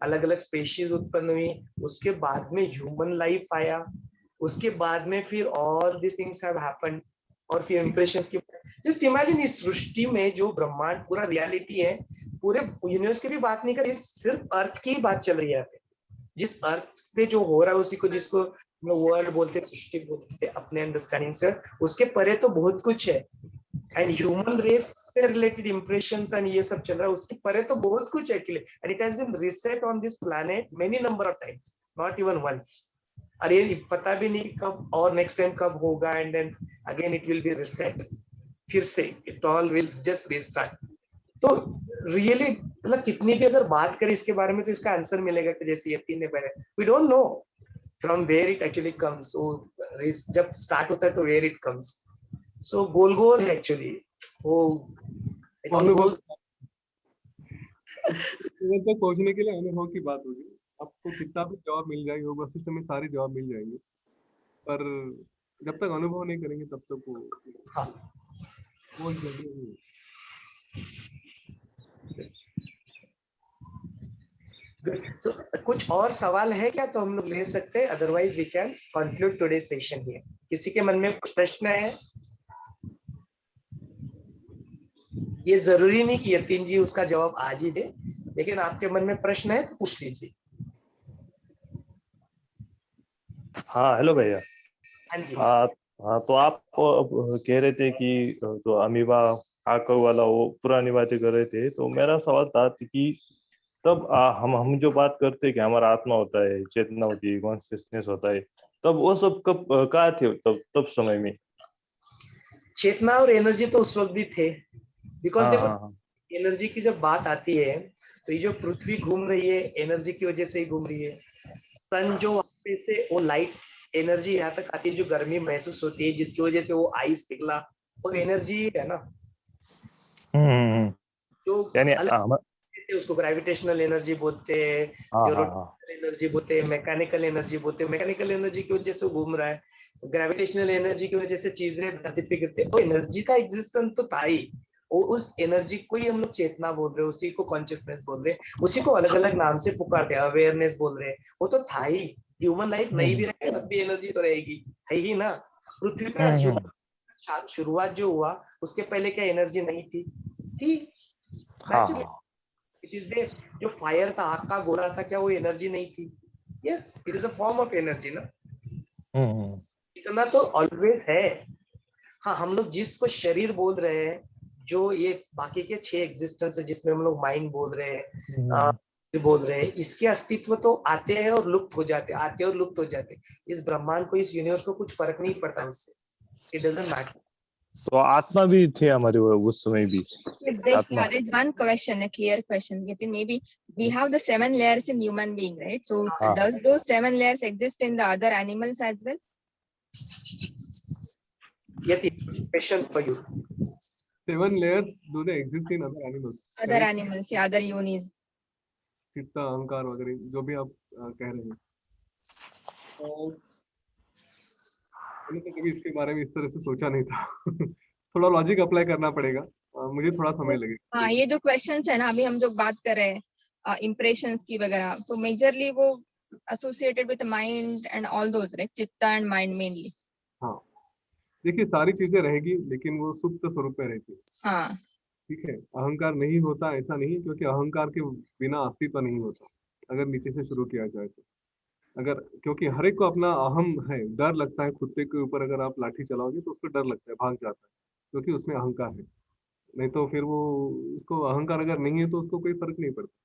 अलग अलग स्पीशीज उत्पन्न हुई, उसके बाद में ह्यूमन लाइफ आया, उसके बाद में फिर all this things have happened. और फिर इंप्रेशंस की जस्ट इमेजिन, इस सृष्टि में जो ब्रह्मांड पूरा रियलिटी है, पूरे यूनिवर्स की भी बात नहीं कर रही, सिर्फ अर्थ की ही बात चल रही है। जिस अर्थ पे जो हो रहा है उसी को, जिसको वर्ल्ड बोलते, सृष्टि बोलते अपने अंडरस्टैंडिंग से, उसके परे तो बहुत कुछ है। एंड ह्यूमन रेस से रिलेटेड इंप्रेशंस एंड ये सब चल रहा है, उसके परे तो बहुत कुछ है actually. And it has been reset on this planet many number of times, not even once. अरे पता भी नहीं कब और नेक्स्ट टाइम कब होगा, and then again it will be reset, फिर से it all will just restart. तो रियली मतलब कितनी भी अगर बात करें इसके बारे में तो इसका आंसर मिलेगा कि जैसे यतीन ने पहले, we don't know from where it actually comes. जब स्टार्ट होता है तो where it comes. So goal goal है एक्चुअली वो अनुभव तक पहुंचने के लिए अनुभव की बात होगी। आपको कितना भी जवाब मिल जाए, योग वशिष्ठ में सारे जवाब मिल जाएंगे, पर जब तक अनुभव नहीं करेंगे तब तक वो जरूरी है। So, कुछ और सवाल है क्या तो हम लोग ले सकते हैं, otherwise we can conclude today's session here. किसी के मन में कुछ प्रश्न है? ये जरूरी नहीं कि यतीन जी उसका जवाब आज ही दे, लेकिन आपके मन में प्रश्न है तो पूछ लीजिए। हाँ हेलो भैया। हाँ जी। हाँ, तो आप कह रहे थे कि जो अमीबा आकर वाला वो पुरानी बातें कर रहे थे, तो मेरा सवाल था कि तब हम जो बात करते हैं कि हमारा आत्मा होता है, चेतना होती है, कॉन्शियसनेस होता है, तब वो सब कब कहाँ थे तब समय में? चेतना और एनर्जी तो उस वक्त भी थे, बिकॉज हाँ देखो हाँ हाँ एनर्जी की जब बात आती है तो ये जो पृथ्वी घूम रही है एनर्जी की वजह से ही घूम रही है। सन जो वहां पे से वो लाइट एनर्जी यहाँ तक आती है, जो गर्मी महसूस होती है जिसकी वजह से वो आइस पिघला, वो एनर्जी है ना। हम्म। जो यानी अलग बोलते हैं, उसको ग्रेविटेशनल एनर्जी बोलते हैं, हाँ जो हाँ हाँ रोटेशनल एनर्जी बोलते हैं, मैकेनिकल एनर्जी बोलते हैं। मैकेनिकल एनर्जी की वजह से वो घूम रहा है, ग्रेविटेशनल एनर्जी की वजह से चीजें धरती पे गिरती है। वो एनर्जी का एग्जिस्टेंस तो था ही, वो उस एनर्जी को ही हम लोग चेतना बोल रहे हैं, उसी को कॉन्शियसनेस बोल रहे हैं, उसी को अलग अलग नाम से पुकारते हैं, अवेयरनेस बोल रहे हैं। वो तो था ही। ह्यूमन लाइफ नहीं भी रहेगा तब भी एनर्जी तो रहेगी, है ही ना। पृथ्वी पे शुरुआत जो हुआ उसके पहले क्या एनर्जी नहीं थी? थी हाँ नेचुरल। हाँ इट इज देयर। जो फायर था, आग का गोला था, क्या वो एनर्जी नहीं थी? Yes, it is a form of energy ना। हम्म। इतना तो ऑलवेज है। हाँ, हम लोग जिसको शरीर बोल रहे हैं, जो ये बाकी के 6 एग्जिस्टेंस है जिसमें हम लोग माइंड बोल रहे हैं, बोल रहे हैं, इसके अस्तित्व तो आते हैं और लुप्त हो जाते हैं, आते और लुप्त हो जाते हैं। इस ब्रह्मांड को, इस यूनिवर्स को कुछ फर्क नहीं पड़ता उससे। It doesn't matter. तो आत्मा भी थे हमारे उस समय भी आत्मा। There is one question, a clear question. Yatin, maybe we have the 7 layers in human being, right? So हाँ does those 7 layers exist in the other animals as well? Question for you. 7 layers, do they exist in other animals? Other animals, yeah, other yonis. चित्ता, अहंकार वगैरह जो भी आप कह रहे हैं, तो मैंने तो कभी इसके बारे में इस तरह से सोचा नहीं था। थोड़ा लॉजिक अप्लाई करना पड़ेगा, मुझे थोड़ा समय लगेगा। हाँ, ये जो क्वेश्चंस है ना, अभी हम जो बात कर रहे हैं इम्प्रेशंस की वगैरह, तो मेजरली वो associated with mind and all those, right? चित्ता एंड माइंड मेनली। हाँ, देखिए सारी चीजें रहेगी लेकिन वो सुप्त स्वरूप में रहती है। हाँ, ठीक है, अहंकार नहीं होता ऐसा नहीं, क्योंकि अहंकार के बिना अस्तित्व नहीं होता अगर नीचे से शुरू किया जाए तो। अगर क्योंकि हर एक को अपना अहम है, डर लगता है कुत्ते के ऊपर अगर आप लाठी चलाओगे तो उसको डर लगता है, भाग जाता है, क्योंकि उसमें अहंकार है। नहीं तो फिर वो, उसको अहंकार अगर नहीं है तो उसको कोई फर्क नहीं पड़ता।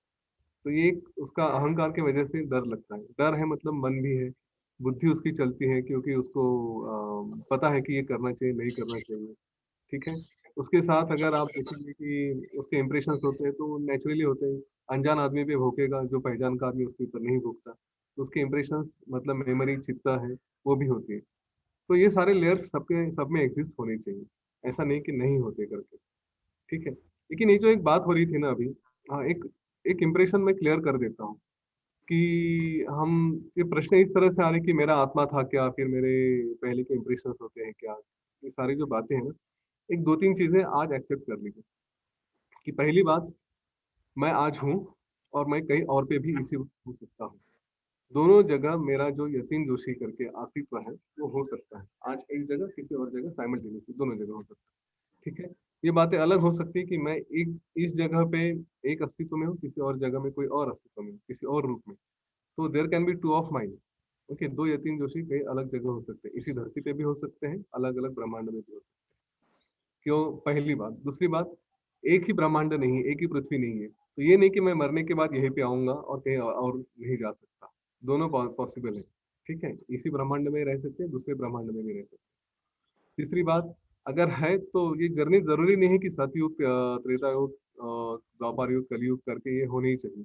तो ये एक उसका अहंकार की वजह से डर लगता है। डर है मतलब मन भी है, बुद्धि उसकी चलती है, क्योंकि उसको पता है कि ये करना चाहिए नहीं करना चाहिए। ठीक है, उसके साथ अगर आप देखेंगे कि उसके इम्प्रेशंस होते हैं तो नेचुरली होते हैं। अनजान आदमी पे भोंकेगा, जो पहचान का आदमी उसके ऊपर नहीं भोंकता, तो उसके इम्प्रेशंस मतलब मेमोरी, चित्ता है, वो भी होती है। तो ये सारे लेयर्स सबके सब में एग्जिस्ट होने चाहिए, ऐसा नहीं कि नहीं होते करके। ठीक है, लेकिन ये जो एक बात हो रही थी ना अभी, हाँ, एक एक इम्प्रेशन मैं क्लियर कर देता हूँ कि हम, ये प्रश्न इस तरह से आ रहे कि मेरा आत्मा था क्या, फिर मेरे पहले के इम्प्रेशंस होते हैं क्या, ये सारी जो बातें हैं ना, एक 2-3 चीजें आज एक्सेप्ट कर लीजिए। कि पहली बात, मैं आज हूँ और मैं कहीं और पे भी इसी वक्त हो सकता हूँ। दोनों जगह मेरा जो यतीन जोशी करके अस्तित्व है वो हो सकता है। आज एक जगह, किसी और जगह, साइमल्टेनियसली दोनों जगह हो सकता है। ठीक है, ये बातें अलग हो सकती है कि मैं एक इस जगह पे एक अस्तित्व में हूँ, किसी और जगह में कोई और अस्तित्व में हूँ, किसी और रूप में। तो there can be 2 of mind. Okay, 2 Yatin Joshi कई अलग जगह हो सकते हैं, इसी धरती पे भी हो सकते हैं, अलग अलग ब्रह्मांड में भी हो सकते हैं। क्यों? पहली बात। दूसरी बात, एक ही ब्रह्मांड नहीं है, एक ही पृथ्वी नहीं है, तो ये नहीं कि मैं मरने के बाद यहीं पे आऊंगा और कहीं और नहीं जा सकता। दोनों पॉसिबल है। ठीक है, इसी ब्रह्मांड में रह सकते हैं, दूसरे ब्रह्मांड में भी रह सकते हैं। तीसरी बात, अगर है तो ये जर्नी जरूरी नहीं है कि सतयुग, त्रेता युग, द्वापर युग, कलयुग करके ये होनी ही चाहिए।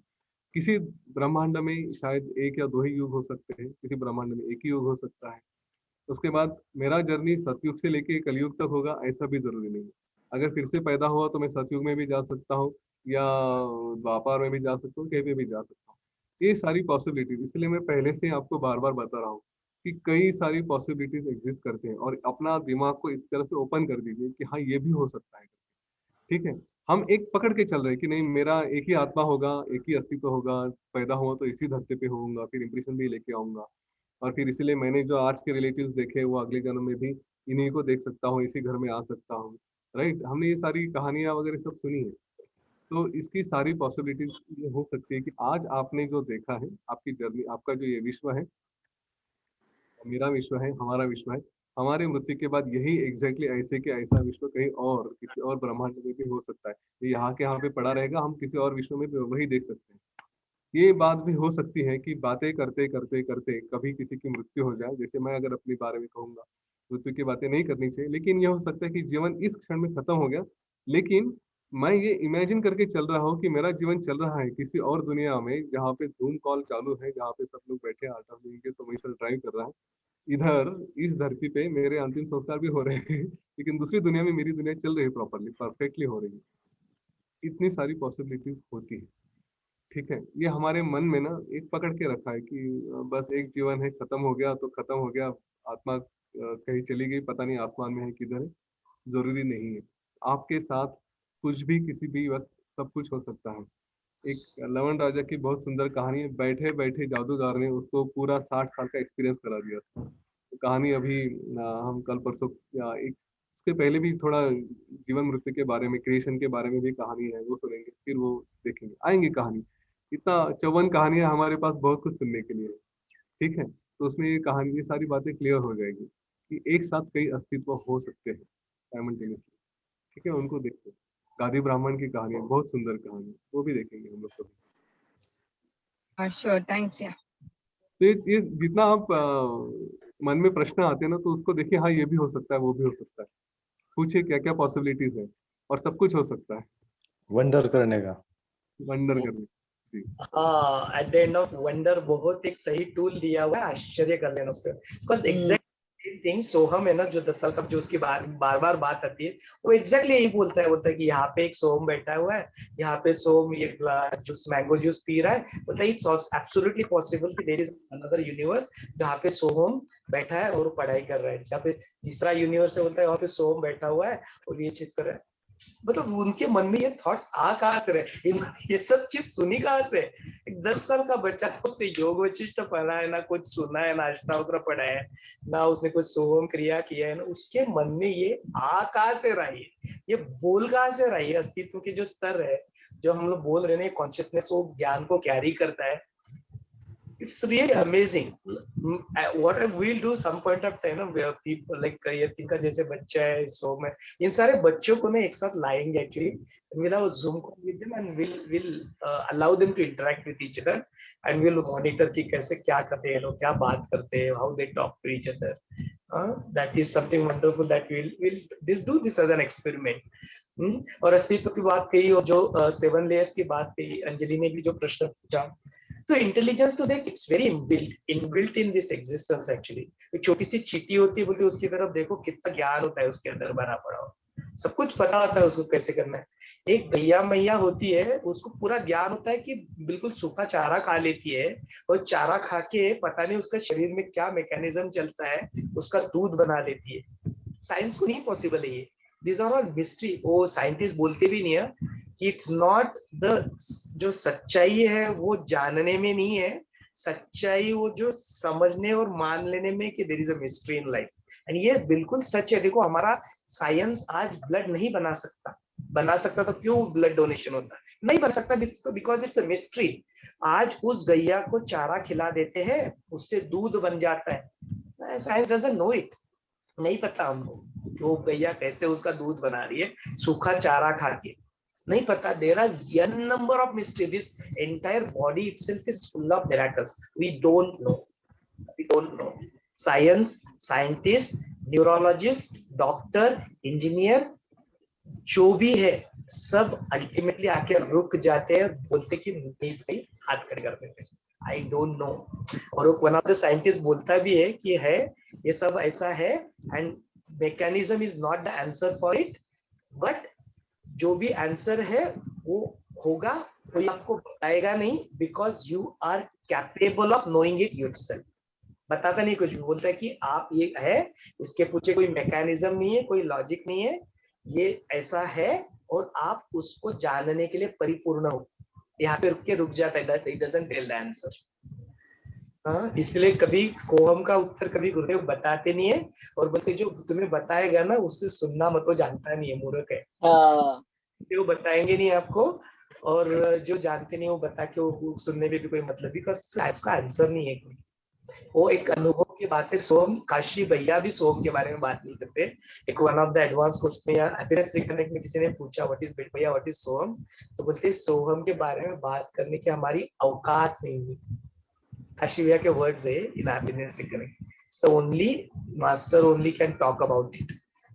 किसी ब्रह्मांड में शायद 1 या 2 ही युग हो सकते हैं, किसी ब्रह्मांड में 1 ही युग हो सकता है। उसके बाद मेरा जर्नी सतयुग से लेके कलयुग तक होगा ऐसा भी जरूरी नहीं है। अगर फिर से पैदा हुआ तो मैं सतयुग में भी जा सकता हूँ, या द्वापर में भी जा सकता हूँ, कहीं पे भी जा सकता हूँ। ये सारी पॉसिबिलिटीज, इसलिए मैं पहले से आपको बार बार बता रहा हूँ कि कई सारी पॉसिबिलिटीज एग्जिस्ट करते हैं, और अपना दिमाग को इस तरह से ओपन कर दीजिए कि हाँ ये भी हो सकता है। ठीक है, हम एक पकड़ के चल रहे हैं कि नहीं मेरा एक ही आत्मा होगा, एक ही अस्तित्व होगा, पैदा हुआ तो इसी धरती पे होऊंगा, फिर इंप्रेशन भी लेके आऊंगा, और फिर इसीलिए मैंने जो आज के रिलेटिव्स देखे वो अगले जन्म में भी इन्हीं को देख सकता हूँ, इसी घर में आ सकता हूँ। राइट, हमने ये सारी कहानियां वगैरह सब सुनी है। तो इसकी सारी पॉसिबिलिटीज ये हो सकती है कि आज आपने जो देखा है, आपकी जर्नी, आपका जो ये विश्व है, मेरा विश्व है, हमारा विश्व है, हमारे मृत्यु के बाद यही एग्जैक्टली ऐसे के ऐसा विश्व कहीं और किसी और ब्रह्मांड में भी हो सकता है। ये यहाँ के यहाँ पे पड़ा रहेगा, हम किसी और विश्व में भी वही देख सकते हैं। ये बात भी हो सकती है कि बातें करते करते करते कभी किसी की मृत्यु हो जाए। जैसे मैं अगर अपने बारे में कहूँगा, मृत्यु की बातें नहीं करनी चाहिए, लेकिन यह हो सकता है कि जीवन इस क्षण में खत्म हो गया, लेकिन मैं ये इमेजिन करके चल रहा हूँ कि मेरा जीवन चल रहा है किसी और दुनिया में, जहाँ पे जूम कॉल चालू है, जहाँ पे सब लोग बैठे हैं, आटा के सोमेश्वर ड्राइव कर रहा है, इधर इस धरती पे मेरे अंतिम संस्कार भी हो रहे हैं, लेकिन दूसरी दुनिया में मेरी दुनिया चल रही है, प्रॉपरली परफेक्टली हो रही है। इतनी सारी पॉसिबिलिटीज होती है। ठीक है, ये हमारे मन में ना एक पकड़ के रखा है कि बस एक जीवन है, खत्म हो गया तो खत्म हो गया, आत्मा कहीं चली गई, पता नहीं आसमान में है किधर है, जरूरी नहीं है। आपके साथ कुछ भी किसी भी वक्त सब कुछ हो सकता है। एक लवन राजा की बहुत सुंदर कहानी है, बैठे बैठे जादूगर ने उसको पूरा 60 साल का एक्सपीरियंस करा दिया था। तो कहानी अभी हम कल परसों या एक इसके पहले भी थोड़ा जीवन मृत्यु के बारे में, क्रिएशन के बारे में भी कहानी है, वो सुनेंगे, फिर वो देखेंगे, आएंगे कहानी। इतना 54 कहानियां हमारे पास बहुत कुछ सुनने के लिए है। ठीक है, तो उसमें ये कहानी, ये सारी बातें क्लियर हो जाएगी कि एक साथ कई अस्तित्व हो सकते हैं साइमल्टेनियसली। ठीक है, उनको देखते हैं। गादी ब्राह्मण की कहानी है, बहुत सुंदर कहानी, वो भी देखेंगे हम लोग कभी। Sure, thanks. या तो ये जितना आप मन में प्रश्न आते हैं ना, तो उसको देखिए, हाँ ये भी हो सकता है, वो भी हो सकता है, पूछिए क्या क्या पॉसिबिलिटीज है, और सब कुछ हो सकता है। वंडर करने का, वंडर करने। हाँ, at the end of wonder बहुत एक सही टूल दिया हुआ है, आश्चर्य कर लेना उसका। बिकॉज एग्जैक्ट थिंग सोहम है ना, जो 10 साल का, जो उसकी बार बार बात आती है, वो एग्जैक्टली यही बोलता है कि यहाँ पे एक सोहम बैठा हुआ है, यहाँ पे सोहम ये जूस, मैंगो जूस पी रहा है। बोलता है इट्स एब्सोल्युटली पॉसिबल कि देयर इज अनदर यूनिवर्स जहाँ पे सोहम बैठा है और पढ़ाई कर रहा है, जहाँ पे तीसरा यूनिवर्स है, बोलता है वहाँ पे सोहम बैठा हुआ है और ये चीज कर रहा है। मतलब उनके मन में ये थॉट्स आ कहाँ से रहे, ये सब चीज सुनी कहाँ से? एक 10 साल का बच्चा, उसने योग वशिष्ठ पढ़ा है ना, कुछ सुना है ना, अष्टावक्र पढ़ा है ना, उसने कुछ सोहम क्रिया किया है ना, उसके मन में ये आ कहाँ से रहा है, ये बोल कहाँ से रहा है? अस्तित्व के जो स्तर है, जो हम लोग बोल रहे हैं कॉन्शियसनेस, वो ज्ञान को कैरी करता है। It's really amazing. What I will do some point of time, where people like Yatin का जैसे बच्चा है, सो में इन सारे बच्चों को ना एक साथ लाएंगे actually, and we'll have Zoom call with them and we'll allow them to interact with each other and we'll monitor कि कैसे क्या करते हैं लोग, क्या बात करते हैं, how they talk to each other. That is something wonderful that we'll do this as an experiment. और अस्तित्व की बात कही और जो 7 layers की बात कही, अंजलि ने भी जो प्रश्न पूछा, तो इंटेलिजेंस तो देख, it's very inbuilt in this existence actually. एक छोटी सी चींटी होती है, बोलते उसकी तरफ देखो कितना ज्ञान होता है उसके अंदर भरा पड़ा हो, सब कुछ पता होता है उसको कैसे करना है। एक गैया मैया होती है, उसको पूरा ज्ञान होता है कि बिल्कुल सूखा चारा खा लेती है और चारा खा के पता नहीं उसका शरीर में क्या मैकेनिज्म चलता है, उसका दूध बना लेती है। साइंस को नहीं पॉसिबल है ये, दिस आर ऑल मिस्ट्री। वो साइंटिस्ट बोलते भी नहीं है कि इट्स नॉट द, जो सच्चाई है वो जानने में नहीं है, सच्चाई वो जो समझने और मान लेने में कि there is a mystery in life. And ये बिल्कुल सच है। देखो, हमारा साइंस आज ब्लड नहीं बना सकता तो क्यों ब्लड डोनेशन होता है? नहीं बन सकता बिकॉज इट्स अ मिस्ट्री। आज उस गैया को चारा खिला देते हैं, उससे दूध बन जाता है। साइंस डजंट नो इट, नहीं पता हमको वो गैया कैसे उसका दूध बना रही है सूखा चारा खा के, नहीं पता। There are n number of mysteries. This entire body itself is full of miracles. We don't know. Science, scientist, neurologist, doctor, engineer, जो भी है, सब अल्टीमेटली आके रुक जाते हैं, बोलते कि नहीं भाई, हाथ खड़े कर देते हैं, I don't know. और वन ऑफ द साइंटिस्ट बोलता भी है कि है ये सब ऐसा है and mechanism is not the answer for it, but जो भी आंसर है वो होगा, कोई आपको बताएगा नहीं, because you are capable of knowing it yourself. बताता नहीं, कुछ भी बोलता है कि आप ये है, इसके पीछे कोई मैकेनिज्म नहीं है, कोई लॉजिक नहीं है, ये ऐसा है और आप उसको जानने के लिए परिपूर्ण हो। यहाँ पे रुक जाता है, that it doesn't tell the answer. हाँ, इसलिए कभी कोहम का उत्तर कभी गुरुदेव बताते नहीं है और बोलते जो तुम्हें बताएगा ना उससे सुनना मत, वो जानता नहीं है, मूर्ख है। वो बताएंगे नहीं आपको, और जो जानते नहीं वो बता के वो सुनने में भी कोई मतलब, बिकॉज उसका आंसर नहीं है कोई। वो एक अनुभव की बात है। सोहम, काशी भैया भी सोहम के बारे में बात नहीं करते। एक one of the advance question या हैप्पीनेस रिकनेक्ट में किसी ने पूछा व्हाट इज भैया व्हाट इज सोहम, तो बोलते सोहम के बारे में बात करने की हमारी औकात नहीं है। काशी भैया के वर्ड्स है इन happiness reconnect, so only master only can talk about it,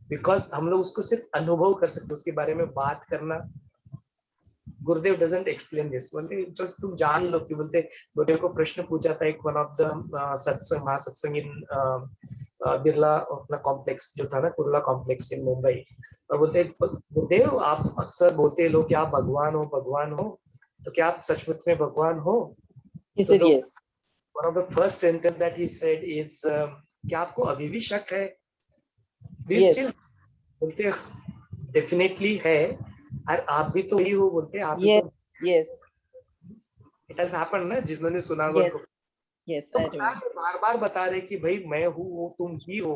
because हम लोग उसको सिर्फ अनुभव कर सकते, उसके बारे में बात करना। गुरुदेव डजंट एक्सप्लेन दिस, बोलते जस्ट तुम जान लो कि बोलते गुरुदेव को प्रश्न पूछा था एक वन ऑफ द सत्संग महासत्संग इन बिरला अपना कॉम्प्लेक्स जो था ना, कुर्ला कॉम्प्लेक्स इन मुंबई, और बोलते गुरुदेव आप अक्सर बोलते लोग कि आप भगवान हो, तो क्या आप सचमुच में भगवान हो? He said yes. One of the first sentence that he said is क्या आपको अभी भी शक है? Yes. बोलते डेफिनेटली है, और आप भी तो वही हो, बोलते आप भी Yes. तो Yes. इट हैज हैपेंड ना, जिन्होंने सुना होगा Yes. उसको। Yes. तो I remember. बार बार बता रहे कि भाई मैं हूँ, वो तुम ही हो,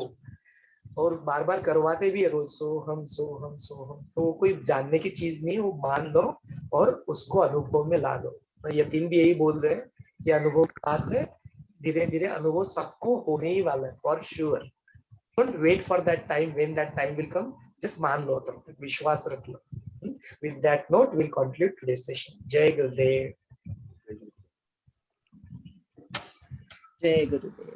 और बार बार करवाते भी है रोज सोहम। तो कोई जानने की चीज नहीं, वो मान लो और उसको अनुभव में ला लो। यतीन भी यही बोल रहे हैं कि अनुभव की बात है, धीरे धीरे अनुभव सबको होने ही वाला है for sure. Don't wait for that time, when that time will come, just मान लो, तब तक विश्वास रख लो। With that note, we'll conclude today's session. Jai Gurudev. Jai Gurudev.